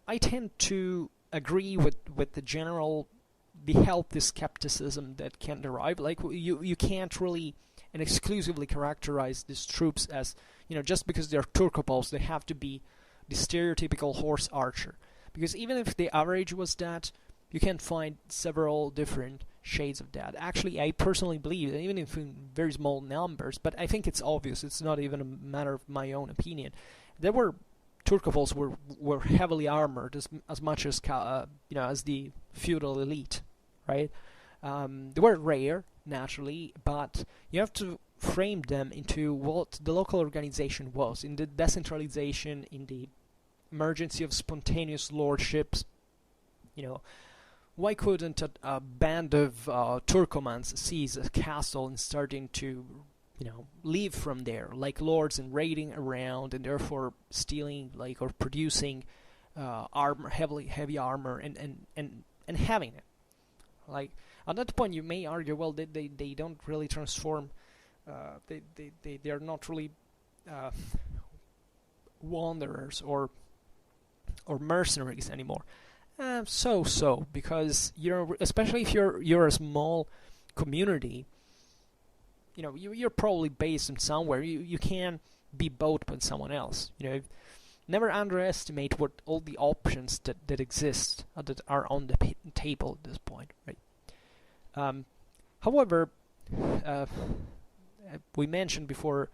[SPEAKER 1] I tend to agree with the healthy skepticism that can derive. Like, you can't really and exclusively characterize these troops as, just because they're Turcopoles, they have to be the stereotypical horse archer. Because even if the average was that, you can find several different shades of that. Actually, I personally believe that, even if in very small numbers, but I think it's obvious, it's not even a matter of my own opinion, Turcopoles were heavily armored as much as as the feudal elite, right? They were rare, naturally, but you have to frame them into what the local organization was, in the decentralization, in the emergency of spontaneous lordships. Why couldn't a band of Turkomans seize a castle and starting to live from there, like lords, and raiding around, and therefore stealing, or producing armor, heavy armor, and having it. Like, at that point, you may argue, well, they don't really transform. They are not really wanderers or mercenaries anymore. Because especially if you're a small community, you're probably based in somewhere. You can be bought by someone else. Never underestimate what all the options that exist, that are on the table at this point, right? However, we mentioned before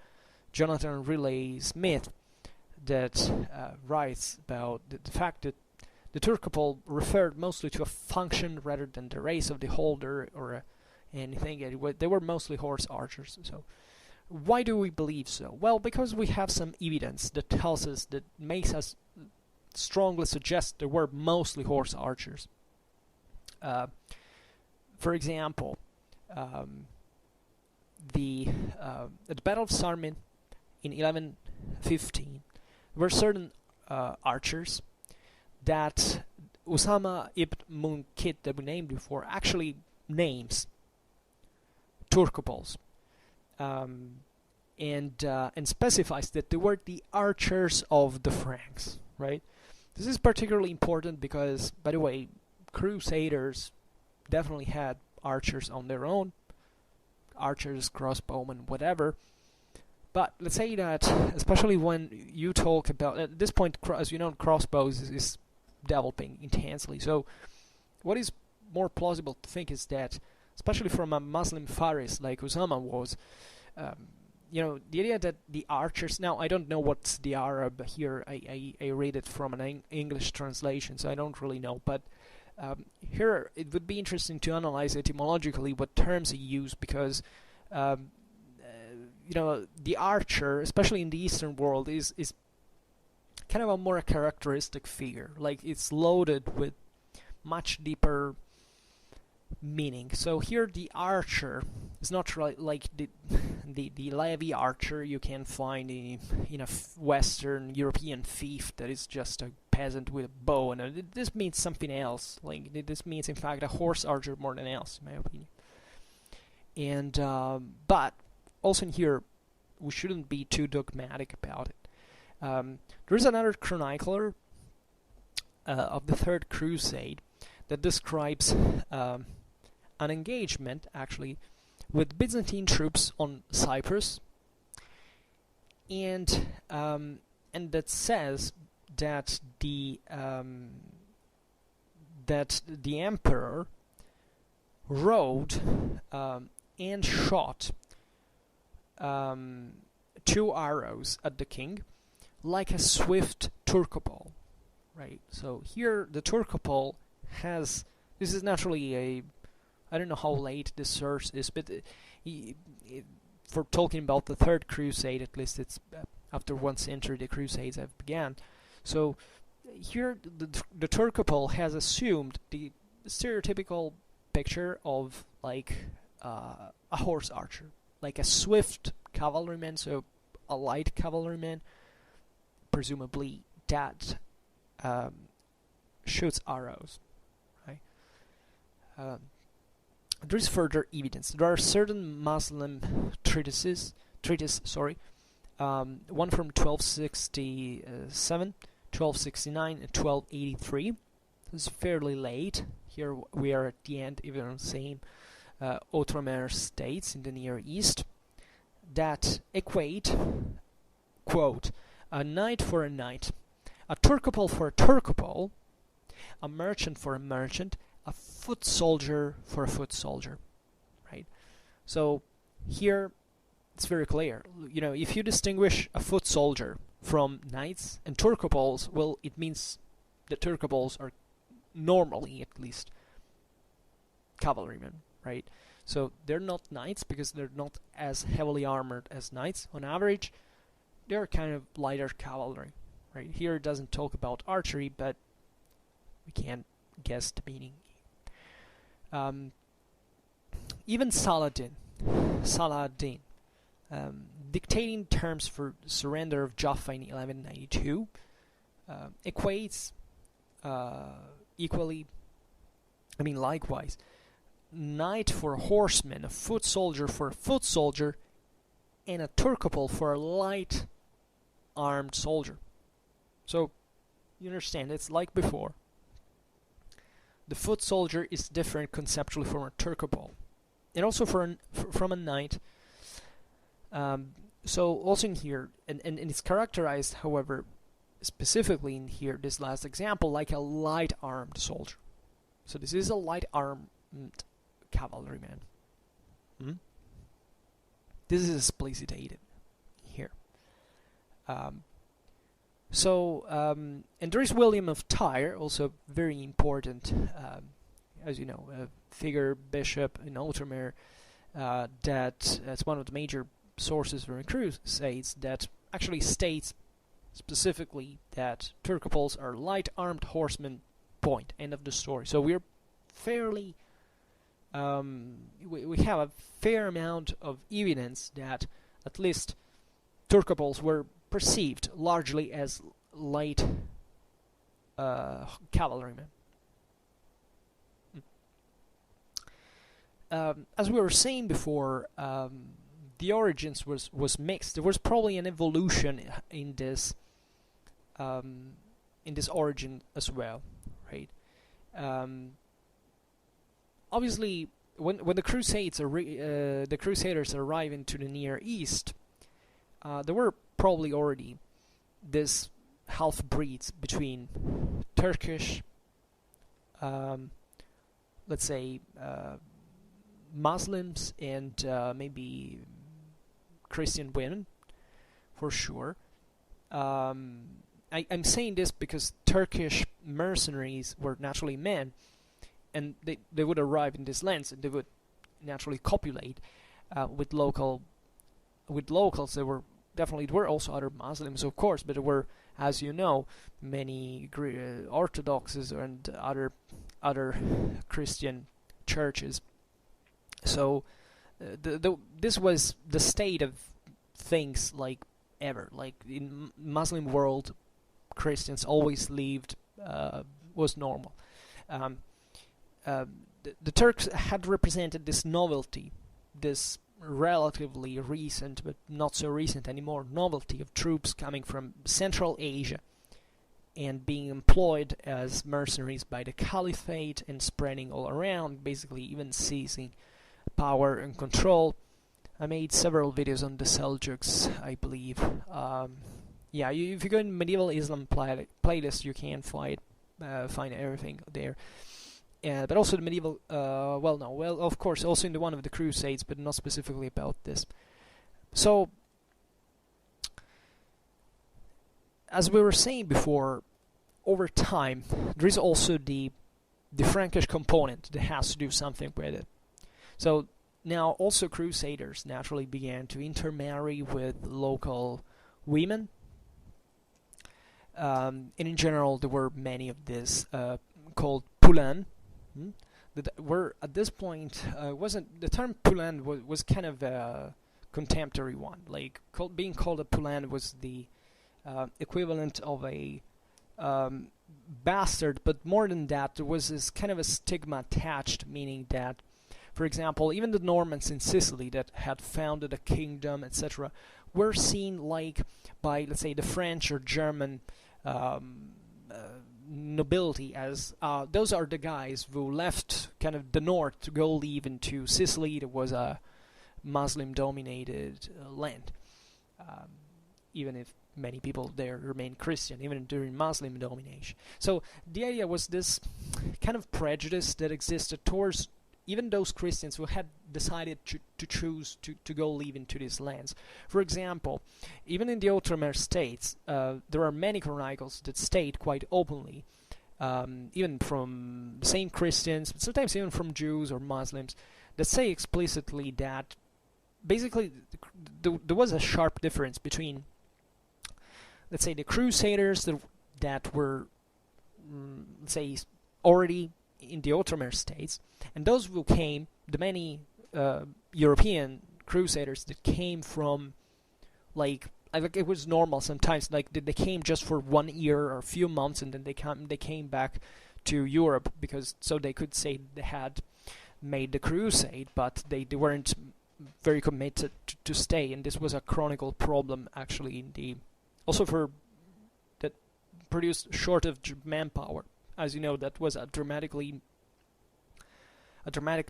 [SPEAKER 1] Jonathan Riley Smith that writes about the fact that the Turcopole referred mostly to a function rather than the race of the holder or anything. They were mostly horse archers. So why do we believe so? Well, because we have some evidence that tells us, that makes us strongly suggest they were mostly horse archers. For example, at the Battle of Sarmin in 1115, there were certain archers that Usama ibn-Munqidh, that we named before, actually names Turcopoles, and specifies that they were the archers of the Franks, right? This is particularly important because, by the way, Crusaders definitely had archers on their own, archers, crossbowmen, whatever. But let's say that, especially when you talk about, at this point, as you know, crossbows is developing intensely. So what is more plausible to think is that, especially from a Muslim Faris like Usama was, the idea that the archers, now I don't know what's the Arab here, I read it from an English translation, so I don't really know, but here it would be interesting to analyze etymologically what terms he used, because the archer, especially in the Eastern world, is kind of a more characteristic figure. Like, it's loaded with much deeper meaning. So here the archer is not like the Levi archer you can find in a Western European fief that is just a peasant with a bow, and this means something else. Like, this means in fact a horse archer more than else, in my opinion. And but also in here we shouldn't be too dogmatic about it. There is another chronicler of the Third Crusade that describes an engagement, actually, with Byzantine troops on Cyprus, and that says that the emperor rode and shot 2 arrows at the king, like a swift Turcopole, right? So here the Turcopole has, this is naturally I don't know how late this source is, but for talking about the Third Crusade, at least it's after 1 century the Crusades have begun. So here the Turcopole has assumed the stereotypical picture of like a horse archer, like a swift cavalryman, so a light cavalryman, presumably that shoots arrows, right? There is further evidence. There are certain Muslim treatises, one from 1267, 1269, and 1283. It's fairly late. Here we are at the end, even on the same Outremer states in the Near East, that equate, quote, a knight for a knight, a Turcopole for a Turcopole, a merchant for a merchant, a foot soldier for a foot soldier, right? So here it's very clear. If you distinguish a foot soldier from knights and Turcopoles, well, it means the Turcopoles are normally, at least, cavalrymen, right? So they're not knights because they're not as heavily armored as knights. On average, they're kind of lighter cavalry, right? Here it doesn't talk about archery, but we can't guess the meaning. Even Saladin, dictating terms for surrender of Jaffa in 1192, equates likewise, knight for a horseman, a foot soldier for a foot soldier, and a Turcopole for a light armed soldier. So you understand, it's like before. The foot soldier is different conceptually from a Turcopole, and also from a knight. So also in here, and it's characterized, however, specifically in here, this last example, like a light armed soldier. So this is a light armed cavalryman. This is explicitated here. And there is William of Tyre, also very important, as you know, a figure, bishop in Outremer, that's one of the major sources for the Crusades, that actually states specifically that Turcopoles are light armed horsemen, point, end of the story. So we're fairly, we have a fair amount of evidence that at least Turcopoles were perceived largely as light cavalrymen. As we were saying before, the origins was mixed. There was probably an evolution in this origin as well, right? Obviously, when the the Crusaders arrive into the Near East, there were probably already this half-breeds between Turkish, let's say, Muslims and maybe Christian women, for sure. I'm saying this because Turkish mercenaries were naturally men, and they would arrive in these lands and they would naturally copulate with local with locals, there were also other Muslims, of course, but there were, as you know, many Orthodoxes and other Christian churches. So this was the state of things like ever. Like in Muslim world, Christians always lived was normal. The Turks had represented this novelty, this relatively recent, but not so recent anymore, novelty of troops coming from Central Asia and being employed as mercenaries by the Caliphate and spreading all around, basically even seizing power and control. I made several videos on the Seljuks, I believe. Yeah, if you go in medieval Islam playlist, you can find everything there. But also the medieval, of course, also in the one of the Crusades, but not specifically about this. So, as we were saying before, over time, there is also the Frankish component that has to do something with it. So, now also Crusaders naturally began to intermarry with local women. And in general, there were many of these called poulains. That were at this point wasn't the term poulain was kind of a contemporary one. Like being called a poulain was the equivalent of a bastard, but more than that, there was this kind of a stigma attached, meaning that, for example, even the Normans in Sicily that had founded a kingdom, etc., were seen like by, let's say, the French or German nobility as those are the guys who left kind of the north to go live into Sicily. That was a Muslim-dominated land, even if many people there remained Christian, even during Muslim domination. So the idea was this kind of prejudice that existed towards even those Christians who had decided to choose to go live into these lands. For example, even in the Outremer states, there are many chronicles that state quite openly, even from the same Christians, but sometimes even from Jews or Muslims, that say explicitly that basically there was a sharp difference between, let's say, the Crusaders that were, let's say, already in the Outremer states, and those who came, the many European Crusaders that came from, like it was normal sometimes, like they came just for 1 year or a few months, and then they came back to Europe because so they could say they had made the crusade, but they weren't very committed to stay, and this was a chronicle problem actually in the also that produced shortage of manpower. As you know, that was a dramatic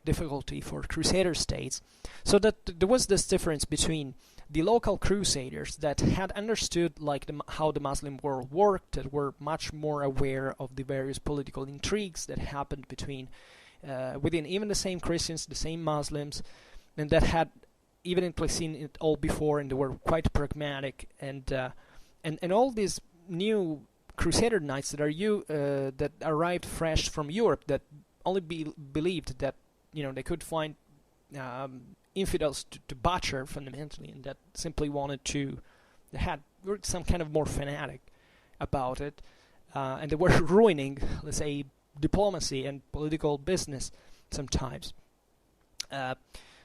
[SPEAKER 1] difficulty for Crusader states. So that there was this difference between the local Crusaders that had understood like how the Muslim world worked, that were much more aware of the various political intrigues that happened within even the same Christians, the same Muslims, and that had even seen it all before, and they were quite pragmatic, and all these new Crusader knights that arrived fresh from Europe, that only believed that they could find infidels to butcher fundamentally, and that simply were some kind of more fanatic about it, and they were ruining, let's say, diplomacy and political business sometimes.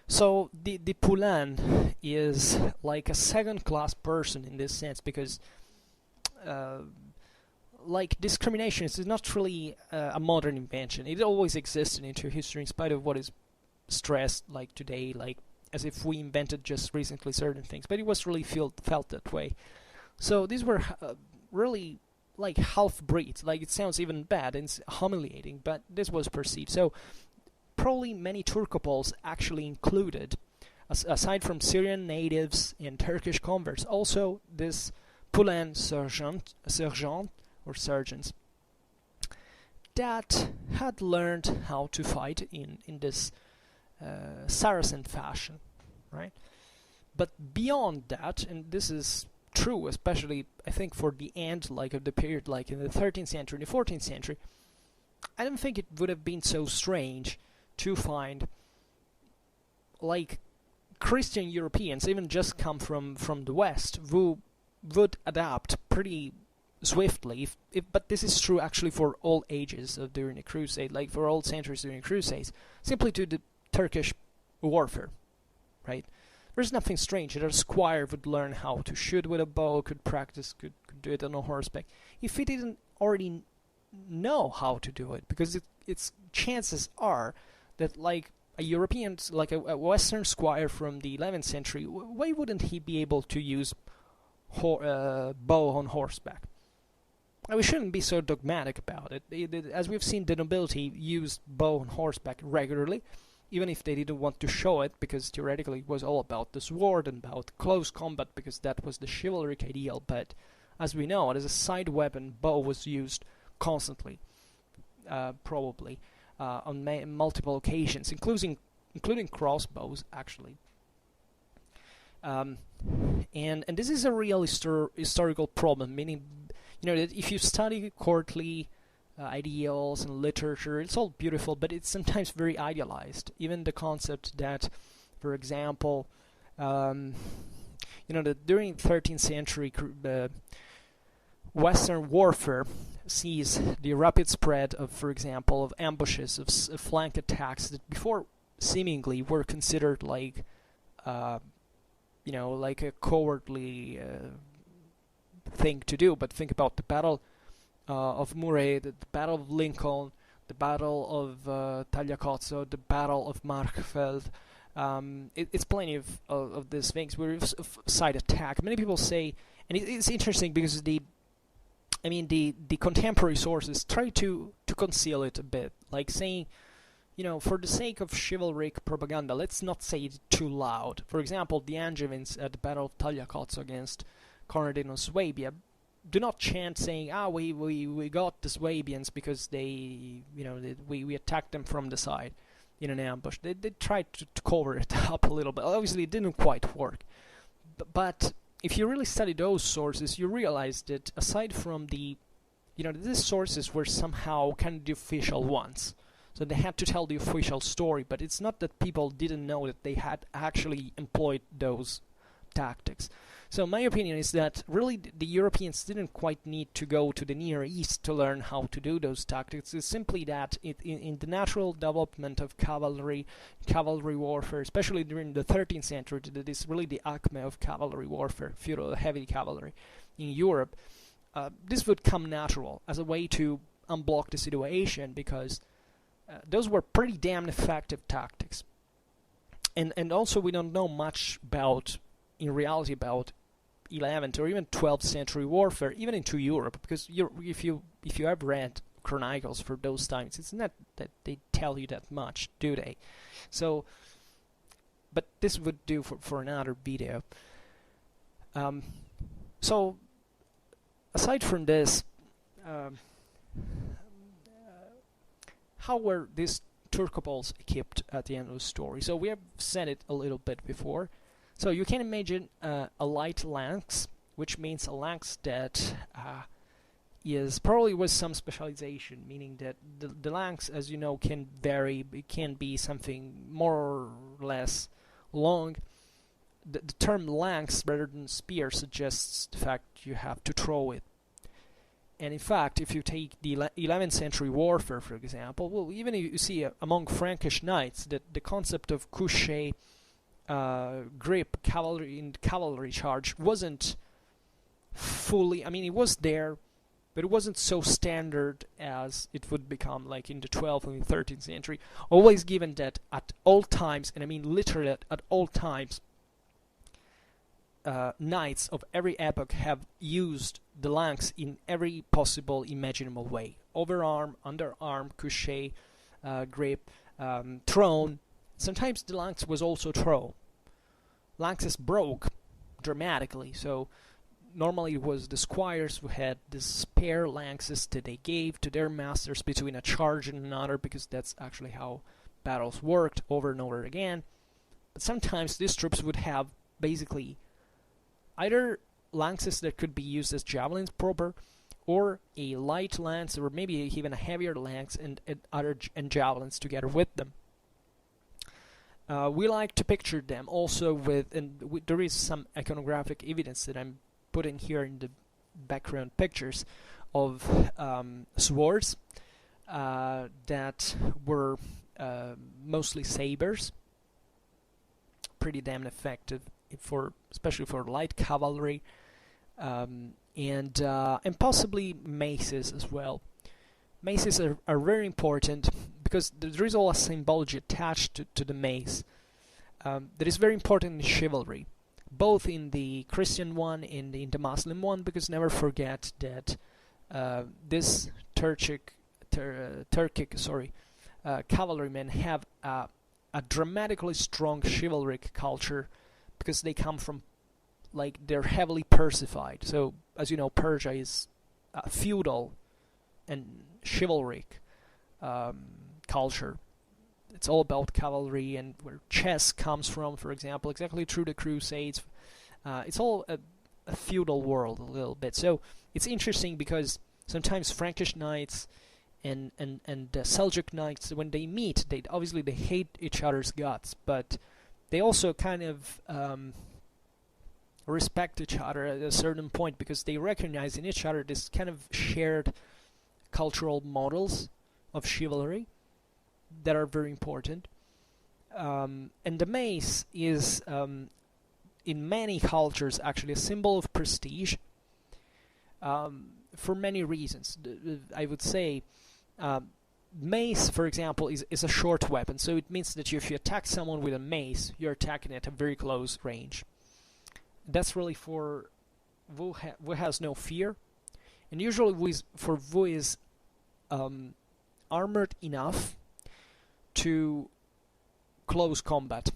[SPEAKER 1] So the poulain is like a second-class person in this sense, because like discrimination is not really a modern invention. It always existed into history, in spite of what is stressed like today, like as if we invented just recently certain things. But it was really felt that way. So these were really like half-breeds. Like, it sounds even bad and it's humiliating, but this was perceived. So probably many Turcopoles actually included, aside from Syrian natives and Turkish converts, also this poulain sergeant or sergeants that had learned how to fight in this Saracen fashion, right? But beyond that, and this is true especially I think for the end like of the period, like in the 13th century and the 14th century, I don't think it would have been so strange to find like Christian Europeans, even just come from the West, who would adapt pretty swiftly, but this is true actually for all ages of during the crusade, like for all centuries during crusades, simply to the Turkish warfare, right? There's nothing strange that a squire would learn how to shoot with a bow, could practice, could do it on a horseback, if he didn't already know how to do it, because its chances are that, like a European, like a Western squire from the 11th century, why wouldn't he be able to use bow on horseback? And we shouldn't be so dogmatic about it. As we've seen, the nobility used bow on horseback regularly, even if they didn't want to show it, because theoretically it was all about the sword and about close combat, because that was the chivalric ideal. But as we know, as a side weapon, bow was used constantly, probably on multiple occasions, including crossbows, actually. And this is a real historical problem, meaning, that if you study courtly ideals and literature, it's all beautiful, but it's sometimes very idealized. Even the concept that, for example, that during 13th century Western warfare sees the rapid spread of, for example, of ambushes, of flank attacks that before seemingly were considered like, like a cowardly thing to do. But think about the Battle of Muret, the Battle of Lincoln, the Battle of Tagliacozzo, the Battle of Markfeld. It's plenty of these things where side attack. Many people say, and it's interesting because the contemporary sources try to conceal it a bit, like saying, for the sake of chivalric propaganda, let's not say it too loud. For example, the Angevins at the Battle of Tagliacozzo against Conradin of Swabia do not chant saying, we got the Swabians because we attacked them from the side in an ambush. They tried to cover it up a little bit. Obviously, it didn't quite work. But if you really study those sources, you realize that aside from these sources were somehow kind of the official ones. So they had to tell the official story, but it's not that people didn't know that they had actually employed those tactics. So my opinion is that really the Europeans didn't quite need to go to the Near East to learn how to do those tactics. It's simply that in the natural development of cavalry warfare, especially during the 13th century, that is really the acme of cavalry warfare, feudal heavy cavalry in Europe, this would come natural as a way to unblock the situation, because those were pretty damn effective tactics. And also we don't know much in reality about 11th or even 12th century warfare, even into Europe, because if you have read chronicles for those times, it's not that they tell you that much, do they? So, but this would do for another video. So, aside from this, how were these Turcopoles equipped at the end of the story? So we have said it a little bit before. So you can imagine a light lance, which means a lance that is probably with some specialization, meaning that the lance, as you know, can vary. It can be something more or less long. The term lance rather than spear suggests the fact you have to throw it. And in fact, if you take the 11th century warfare, for example, well, even if you see among Frankish knights that the concept of couché, grip, cavalry charge wasn't fully, it was there, but it wasn't so standard as it would become like in the 12th and the 13th century. Always given that at all times, and I mean literally at all times, knights of every epoch have used the lance in every possible imaginable way. Overarm, underarm, couché, grip, thrown. Sometimes the lance was also thrown. Lances broke dramatically, so normally it was the squires who had the spare lances that they gave to their masters between a charge and another, because that's actually how battles worked over and over again. But sometimes these troops would have basically either lances that could be used as javelins proper, or a light lance, or maybe even a heavier lance and javelins together with them. We like to picture them also with, and there is some iconographic evidence that I'm putting here in the background pictures of swords that were mostly sabers, pretty damn effective especially for light cavalry, and possibly maces as well. Maces are very important because there is all a symbology attached to the mace that is very important in chivalry, both in the Christian one and in the Muslim one, because never forget that this Turkic cavalrymen have a dramatically strong chivalric culture, because they come from, like, they're heavily Persified. So, as you know, Persia is feudal and chivalric culture. It's all about cavalry, and where chess comes from, for example, exactly through the Crusades. It's all a feudal world a little bit. So it's interesting because sometimes Frankish knights and Seljuk knights, when they meet, they hate each other's guts, but they also kind of respect each other at a certain point, because they recognize in each other this kind of shared cultural models of chivalry that are very important. And the mace is, in many cultures, actually a symbol of prestige, for many reasons. I would say mace, for example, is a short weapon, so it means that if you attack someone with a mace, you're attacking at a very close range. That's really for who has no fear, and usually for who is armored enough to close combat,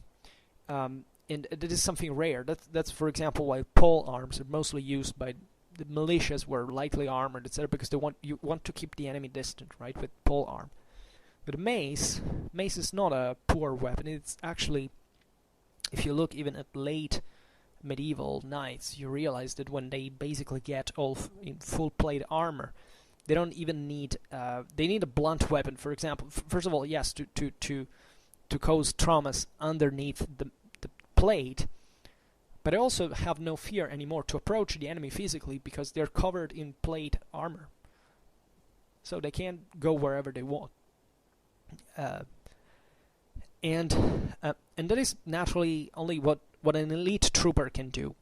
[SPEAKER 1] and that is something rare. That's for example why pole arms are mostly used by the militias, were lightly armored, etc., because you want to keep the enemy distant, right, with pole arm. But mace is not a poor weapon. It's actually, if you look even at late medieval knights, you realize that when they basically get all in full plate armor, they don't even need they need a blunt weapon, for example. First of all, yes, to cause traumas underneath the plate, but they also have no fear anymore to approach the enemy physically, because they're covered in plate armor, so they can go wherever they want. And that is naturally only what an elite trooper can do.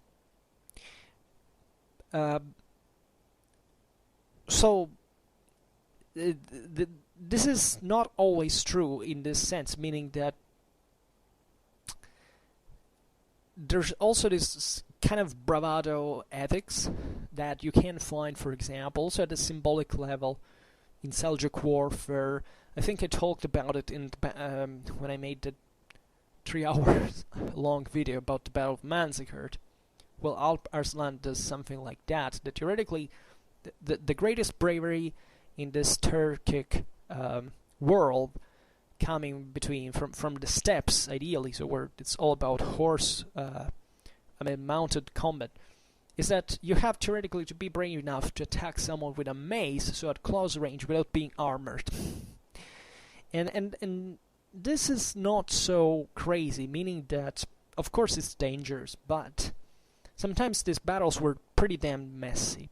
[SPEAKER 1] So this is not always true in this sense, meaning that there's also this kind of bravado ethics that you can find, for example, also at a symbolic level in Seljuk warfare. I think I talked about it in when I made the 3 hours long video about the Battle of Manzikert. Well, Alp Arslan does something like that theoretically the greatest bravery in this Turkic world, coming from the steppes, ideally, so where it's all about mounted combat, is that you have theoretically to be brave enough to attack someone with a mace, so at close range, without being armored. and this is not so crazy, meaning that, of course, it's dangerous, but sometimes these battles were pretty damn messy.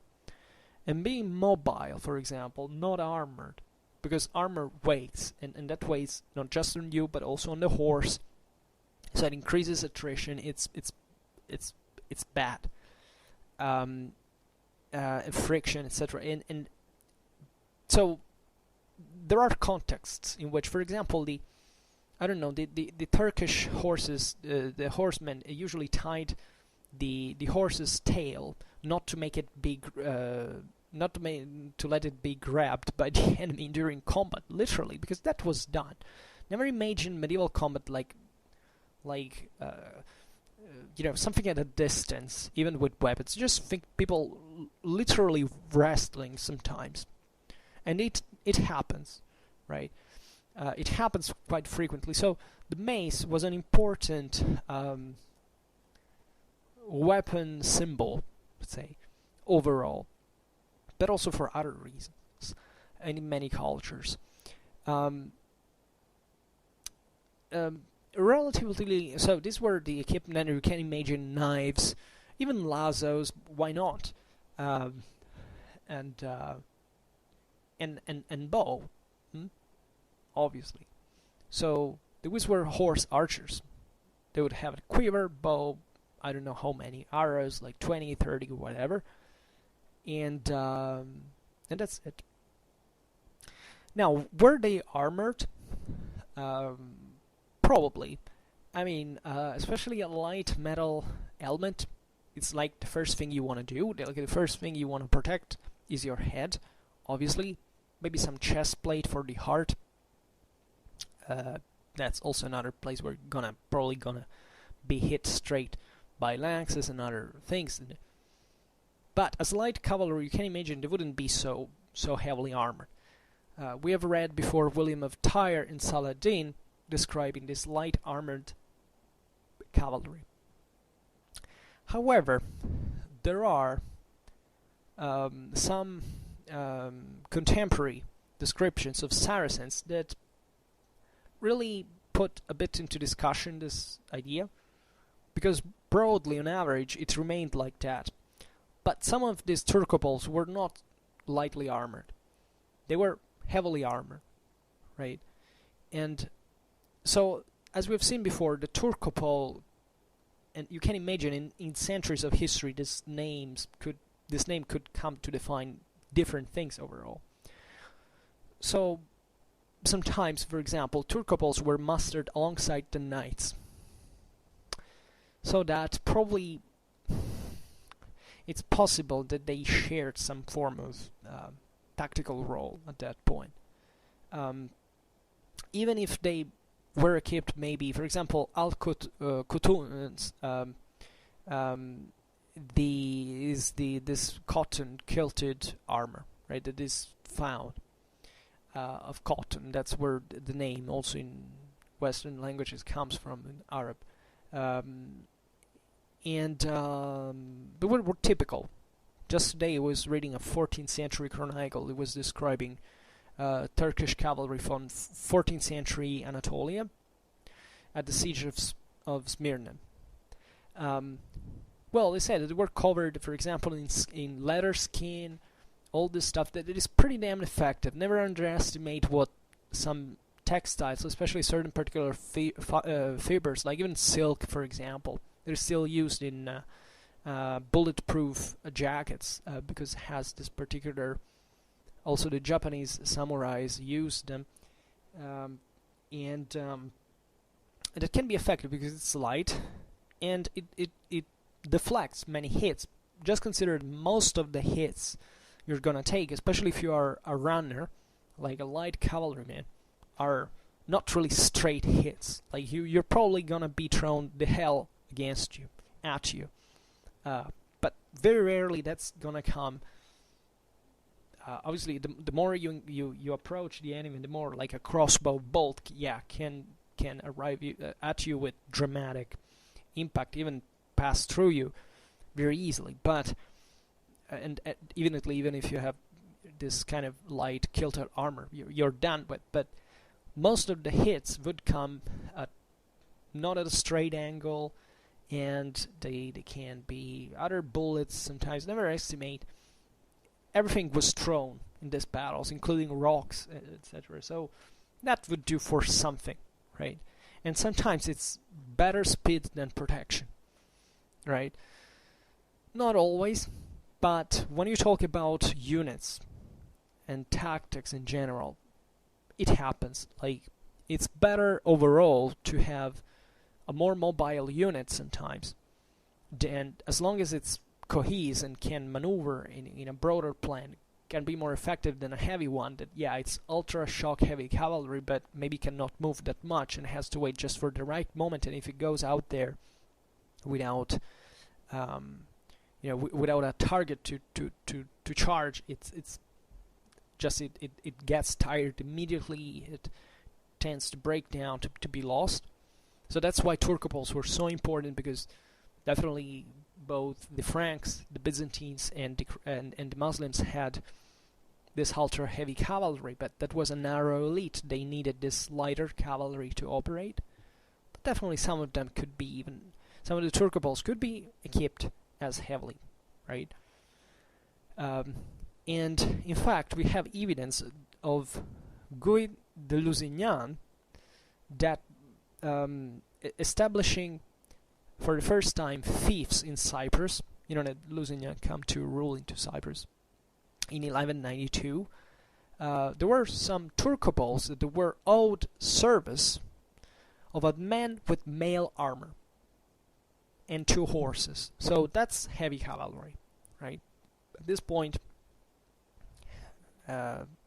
[SPEAKER 1] And being mobile, for example, not armored, because armor weighs, and that weighs not just on you but also on the horse, so it increases attrition. It's bad. Friction, etc. And so there are contexts in which, for example, the Turkish horses, the horsemen usually tied the horse's tail not to make it big. To let it be grabbed by the enemy during combat, literally, because that was done. Never imagine medieval combat like something at a distance, even with weapons. Just think people literally wrestling sometimes, and it happens, right? It happens quite frequently. So the mace was an important weapon symbol, let's say, overall, but also for other reasons, and in many cultures. relatively, so these were the equipment. You can imagine knives, even lassos. Why not? Um, and bow, obviously. So these were horse archers. They would have a quiver, bow. I don't know how many arrows, like 20, 30, whatever, and that's it. Now, were they armored? Um, Probably. I mean, especially a light metal element, it's like the first thing you want to do. Like the first thing you want to protect is your head, obviously. Maybe some chest plate for the heart. That's also another place where you're probably gonna be hit straight by lances and other things. But as light cavalry, you can imagine they wouldn't be so heavily armored. We have read before William of Tyre and Saladin describing this light armored cavalry. However, there are some contemporary descriptions of Saracens that really put a bit into discussion this idea, because broadly on average it remained like that. But some of these Turcopoles were not lightly armored. They were heavily armored, right? And so, as we've seen before, the Turcopole, and you can imagine in centuries of history this name could come to define different things overall. So sometimes, for example, Turcopoles were mustered alongside the knights. So that probably it's possible that they shared some form of tactical role at that point. Even if they were equipped, maybe, for example, Al-Kutuns, this cotton kilted armor, right? That is found of cotton. That's where the name also in Western languages comes from, in Arab. They were typical. Just today I was reading a 14th century chronicle. It was describing Turkish cavalry from 14th century Anatolia at the siege of Smyrna. Well, they said that they were covered, for example, in leather skin, all this stuff, that it is pretty damn effective. Never underestimate what some textiles, especially certain particular fibers, like even silk, for example, they're still used in bulletproof jackets because it has this particular. Also, the Japanese samurais used them, and it can be effective because it's light and it deflects many hits. Just consider most of the hits you're gonna take, especially if you are a runner, like a light cavalryman, are not really straight hits. Like you're probably gonna be thrown the hell against you, at you. But very rarely that's gonna come. Obviously, the more you approach the enemy, the more like a crossbow bolt, can arrive at you with dramatic impact, even pass through you very easily. But even if you have this kind of light kilted armor, you're done with. But most of the hits would come not at a straight angle, and they can be other bullets sometimes. Never estimate. Everything was thrown in these battles, including rocks, etc. So that would do for something, right? And sometimes it's better speed than protection, right? Not always, but when you talk about units and tactics in general, it happens. Like, it's better overall to have a more mobile unit sometimes, and as long as it's cohesive and can maneuver in a broader plan, can be more effective than a heavy one that, it's ultra shock heavy cavalry, but maybe cannot move that much and has to wait just for the right moment. And if it goes out there without without a target to charge, it's just it gets tired immediately. It tends to break down, to be lost. So that's why Turcopoles were so important, because definitely both the Franks, the Byzantines, and the Muslims had this ultra heavy cavalry, but that was a narrow elite. They needed this lighter cavalry to operate. definitely some of them could be even, some of the Turcopoles could be equipped as heavily, right? And in fact, we have evidence of Guy de Lusignan that establishing for the first time fiefs in Cyprus. You know that Lusignan came to rule into Cyprus in 1192. There were some Turcopoles that were owed service of a man with mail armor and 2 horses. So that's heavy cavalry, right? At this point,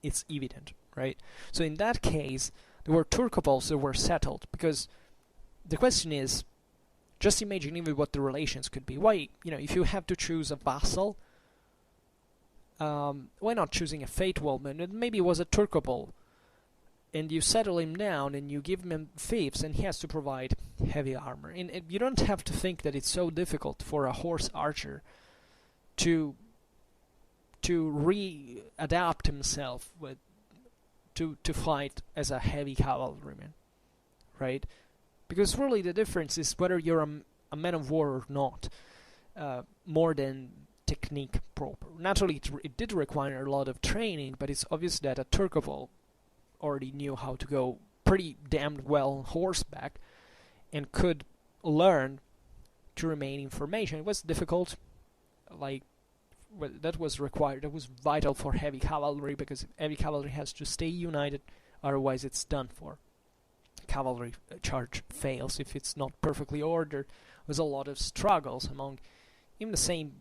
[SPEAKER 1] it's evident, right? So in that case, there were Turcopoles that were settled, because the question is, just imagine even what the relations could be. Why, if you have to choose a vassal, why not choosing a Fatewoman? And maybe it was a Turcopole, and you settle him down and you give him fiefs, and he has to provide heavy armor. And you don't have to think that it's so difficult for a horse archer to readapt himself to fight as a heavy cavalryman, right? Because really the difference is whether you're a man of war or not, more than technique proper. Naturally, it did require a lot of training, but it's obvious that a Turcopole already knew how to go pretty damn well on horseback and could learn to remain in formation. It was difficult, that was required, that was vital for heavy cavalry, because heavy cavalry has to stay united, otherwise it's done for. Cavalry charge fails if it's not perfectly ordered. There's a lot of struggles among even the same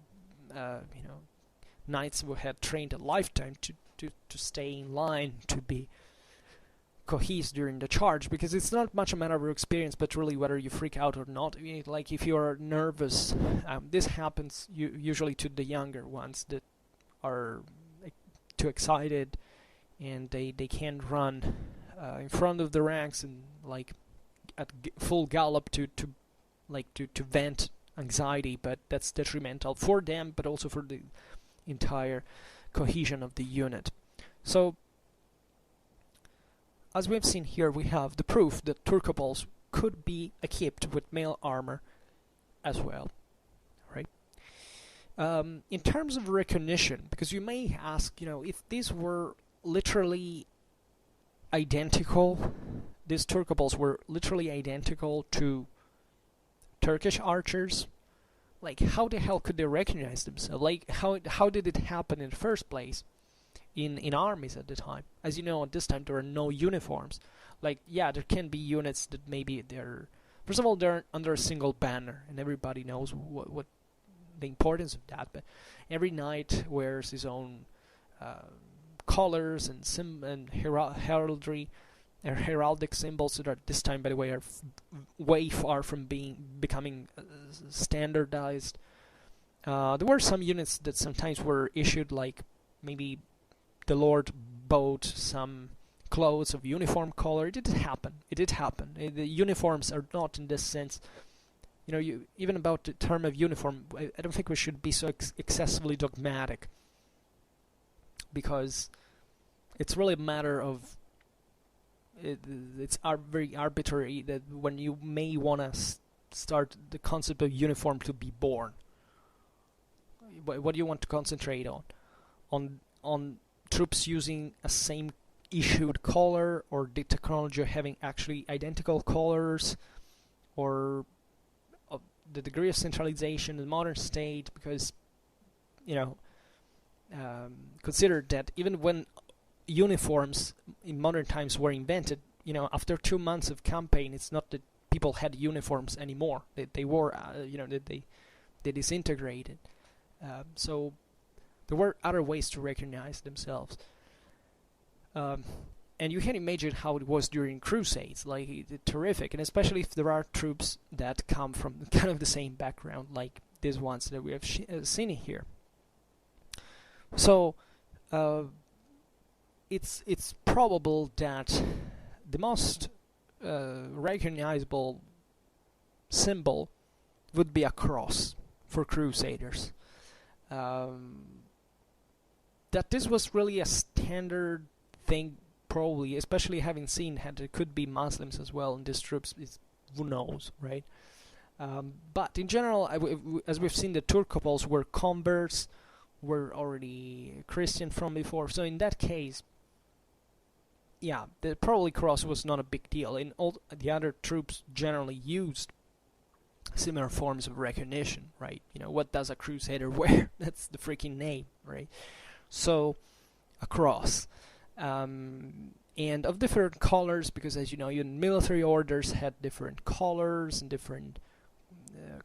[SPEAKER 1] knights who had trained a lifetime to stay in line, to be cohesive during the charge, because it's not much a matter of experience, but really whether you freak out or not. Like if you're nervous, this happens usually to the younger ones that are too excited and they can't run in front of the ranks and at full gallop to vent anxiety, but that's detrimental for them, but also for the entire cohesion of the unit. So as we've seen here, we have the proof that Turcopoles could be equipped with mail armor as well, right? In terms of recognition, because you may ask, if these were literally identical, these Turcopoles were literally identical to Turkish archers, how the hell could they recognize themselves? How did it happen in the first place in armies at the time? As you know, at this time there are no uniforms. There can be units that maybe first of all, they're under a single banner, and everybody knows what the importance of that, but every knight wears his own colors and heraldry, heraldic symbols that are at this time, by the way, are way far from becoming standardized. There were some units that sometimes were issued, maybe the Lord bought some clothes of uniform color. It did happen. The uniforms are not in this sense. Even about the term of uniform, I don't think we should be so excessively dogmatic, because it's really a matter of it's very arbitrary that when you may want to start the concept of uniform to be born. What do you want to concentrate on troops using a same issued color, or the technology having actually identical colors, or the degree of centralization in the modern state? Because consider that even when uniforms in modern times were invented, after 2 months of campaign, it's not that people had uniforms anymore. They were, they disintegrated. So there were other ways to recognize themselves. And you can imagine how it was during crusades, terrific, and especially if there are troops that come from kind of the same background, like these ones that we have seen here. So it's probable that the most recognizable symbol would be a cross for crusaders. That this was really a standard thing, probably, especially having seen that there could be Muslims as well in these troops, is who knows, right? But in general, as we've seen, the Turcopoles were converts, were already Christian from before. So in that case, yeah, the probably cross was not a big deal. And all the other troops generally used similar forms of recognition, right? You know, what does a crusader wear? That's the freaking name, right? So a cross. And of different colors, because as you know, even military orders had different colors and different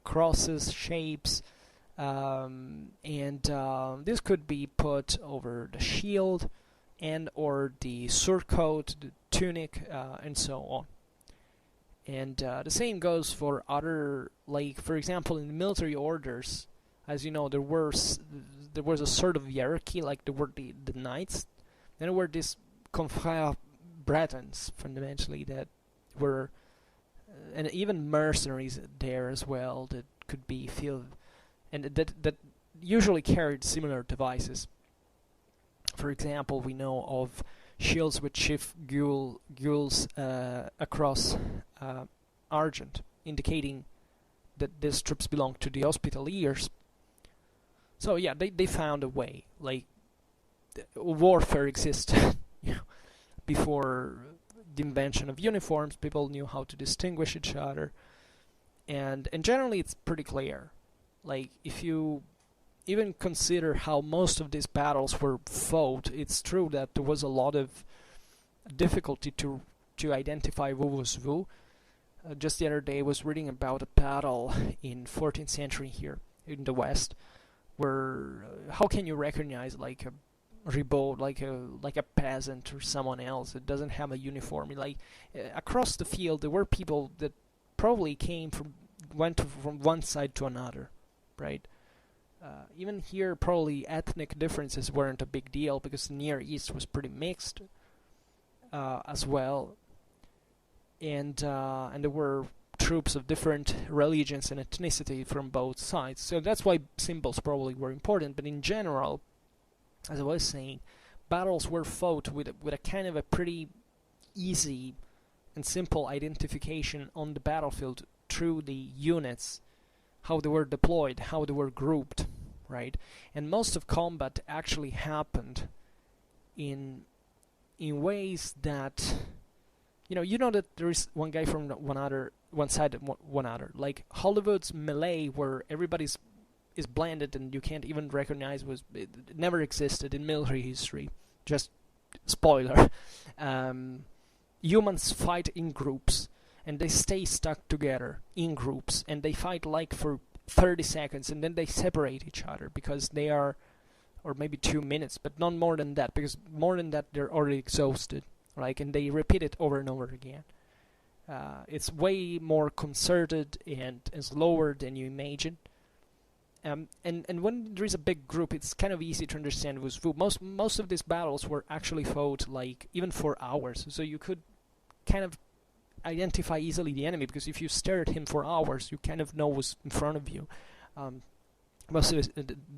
[SPEAKER 1] crosses, shapes, and this could be put over the shield and or the surcoat, the tunic, and so on. And the same goes for other, like for example in the military orders, as you know, there was a sort of hierarchy, like there were the knights, then there were these confrères bretons fundamentally that were and even mercenaries there as well that could be filled, and that usually carried similar devices. For example, we know of shields with chief gules across argent, indicating that these troops belonged to the Hospitaliers. So yeah, they found a way. Like warfare existed before the invention of uniforms. People knew how to distinguish each other, and generally it's pretty clear. Like if you even consider how most of these battles were fought, it's true that there was a lot of difficulty to identify who was who. Just the other day I was reading about a battle in 14th century here in the West, where how can you recognize like a ribaud, like a peasant or someone else? It doesn't have a uniform. Like across the field there were people that probably went from one side to another, right? Even here probably ethnic differences weren't a big deal because the Near East was pretty mixed as well, and there were troops of different religions and ethnicity from both sides. So that's why symbols probably were important. But in general, as I was saying, battles were fought with a kind of a pretty easy and simple identification on the battlefield through the units, how they were deployed, how they were grouped, right? And most of combat actually happened in ways that you know that there is one guy from one side and one other. Like Hollywood's melee, where everybody's is blended and you can't even recognize it never existed in military history. Just spoiler. Humans fight in groups and they stay stuck together in groups, and they fight like for 30 seconds and then they separate each other because they are, or maybe 2 minutes, but not more than that, because more than that they're already exhausted, like, and they repeat it over and over again. It's way more concerted and slower than you imagine. And when there is a big group, it's kind of easy to understand who's who. Most of these battles were actually fought like even for hours, so you could kind of identify easily the enemy, because if you stare at him for hours, you kind of know what's in front of you. Most of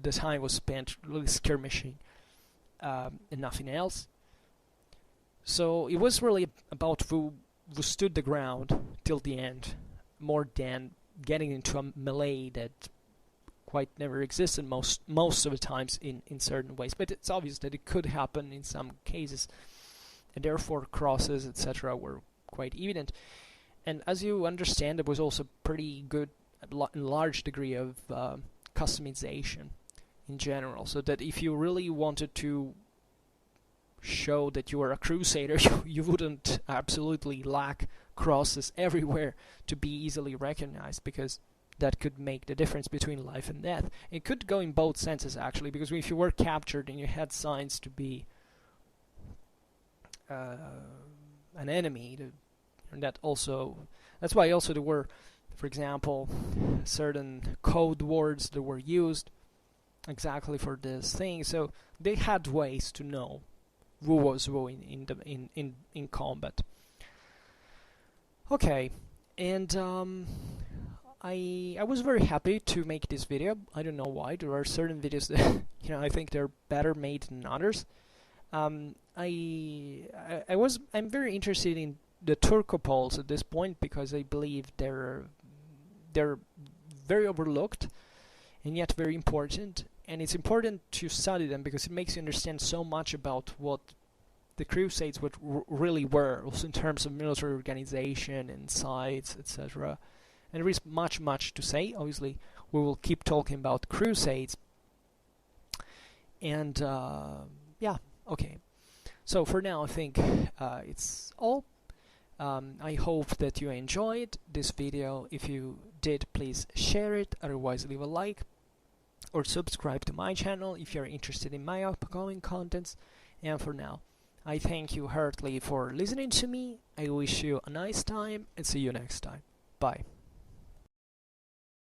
[SPEAKER 1] the time was spent really skirmishing and nothing else. So it was really about who stood the ground till the end, more than getting into a melee that quite never existed most of the times in certain ways. But it's obvious that it could happen in some cases, and therefore crosses, etc., were quite evident. And as you understand, there was also pretty good, large degree of customization in general, so that if you really wanted to show that you were a crusader, you wouldn't absolutely lack crosses everywhere to be easily recognized, because that could make the difference between life and death. It could go in both senses, actually, because if you were captured and you had signs to be an enemy, and that's why also there were, for example, certain code words that were used exactly for this thing. So they had ways to know who was who in combat. Okay, and I was very happy to make this video. I don't know why. There are certain videos that I think they're better made than others. I'm very interested in the Turcopoles at this point, because I believe they're very overlooked and yet very important. And it's important to study them because it makes you understand so much about what the Crusades really were, also in terms of military organization and sites, etc. And there is much to say. Obviously, we will keep talking about Crusades. And yeah, okay. So for now, I think it's all. I hope that you enjoyed this video. If you did, please share it. Otherwise, leave a like or subscribe to my channel if you're interested in my upcoming contents. And for now, I thank you heartily for listening to me. I wish you a nice time and see you next time. Bye.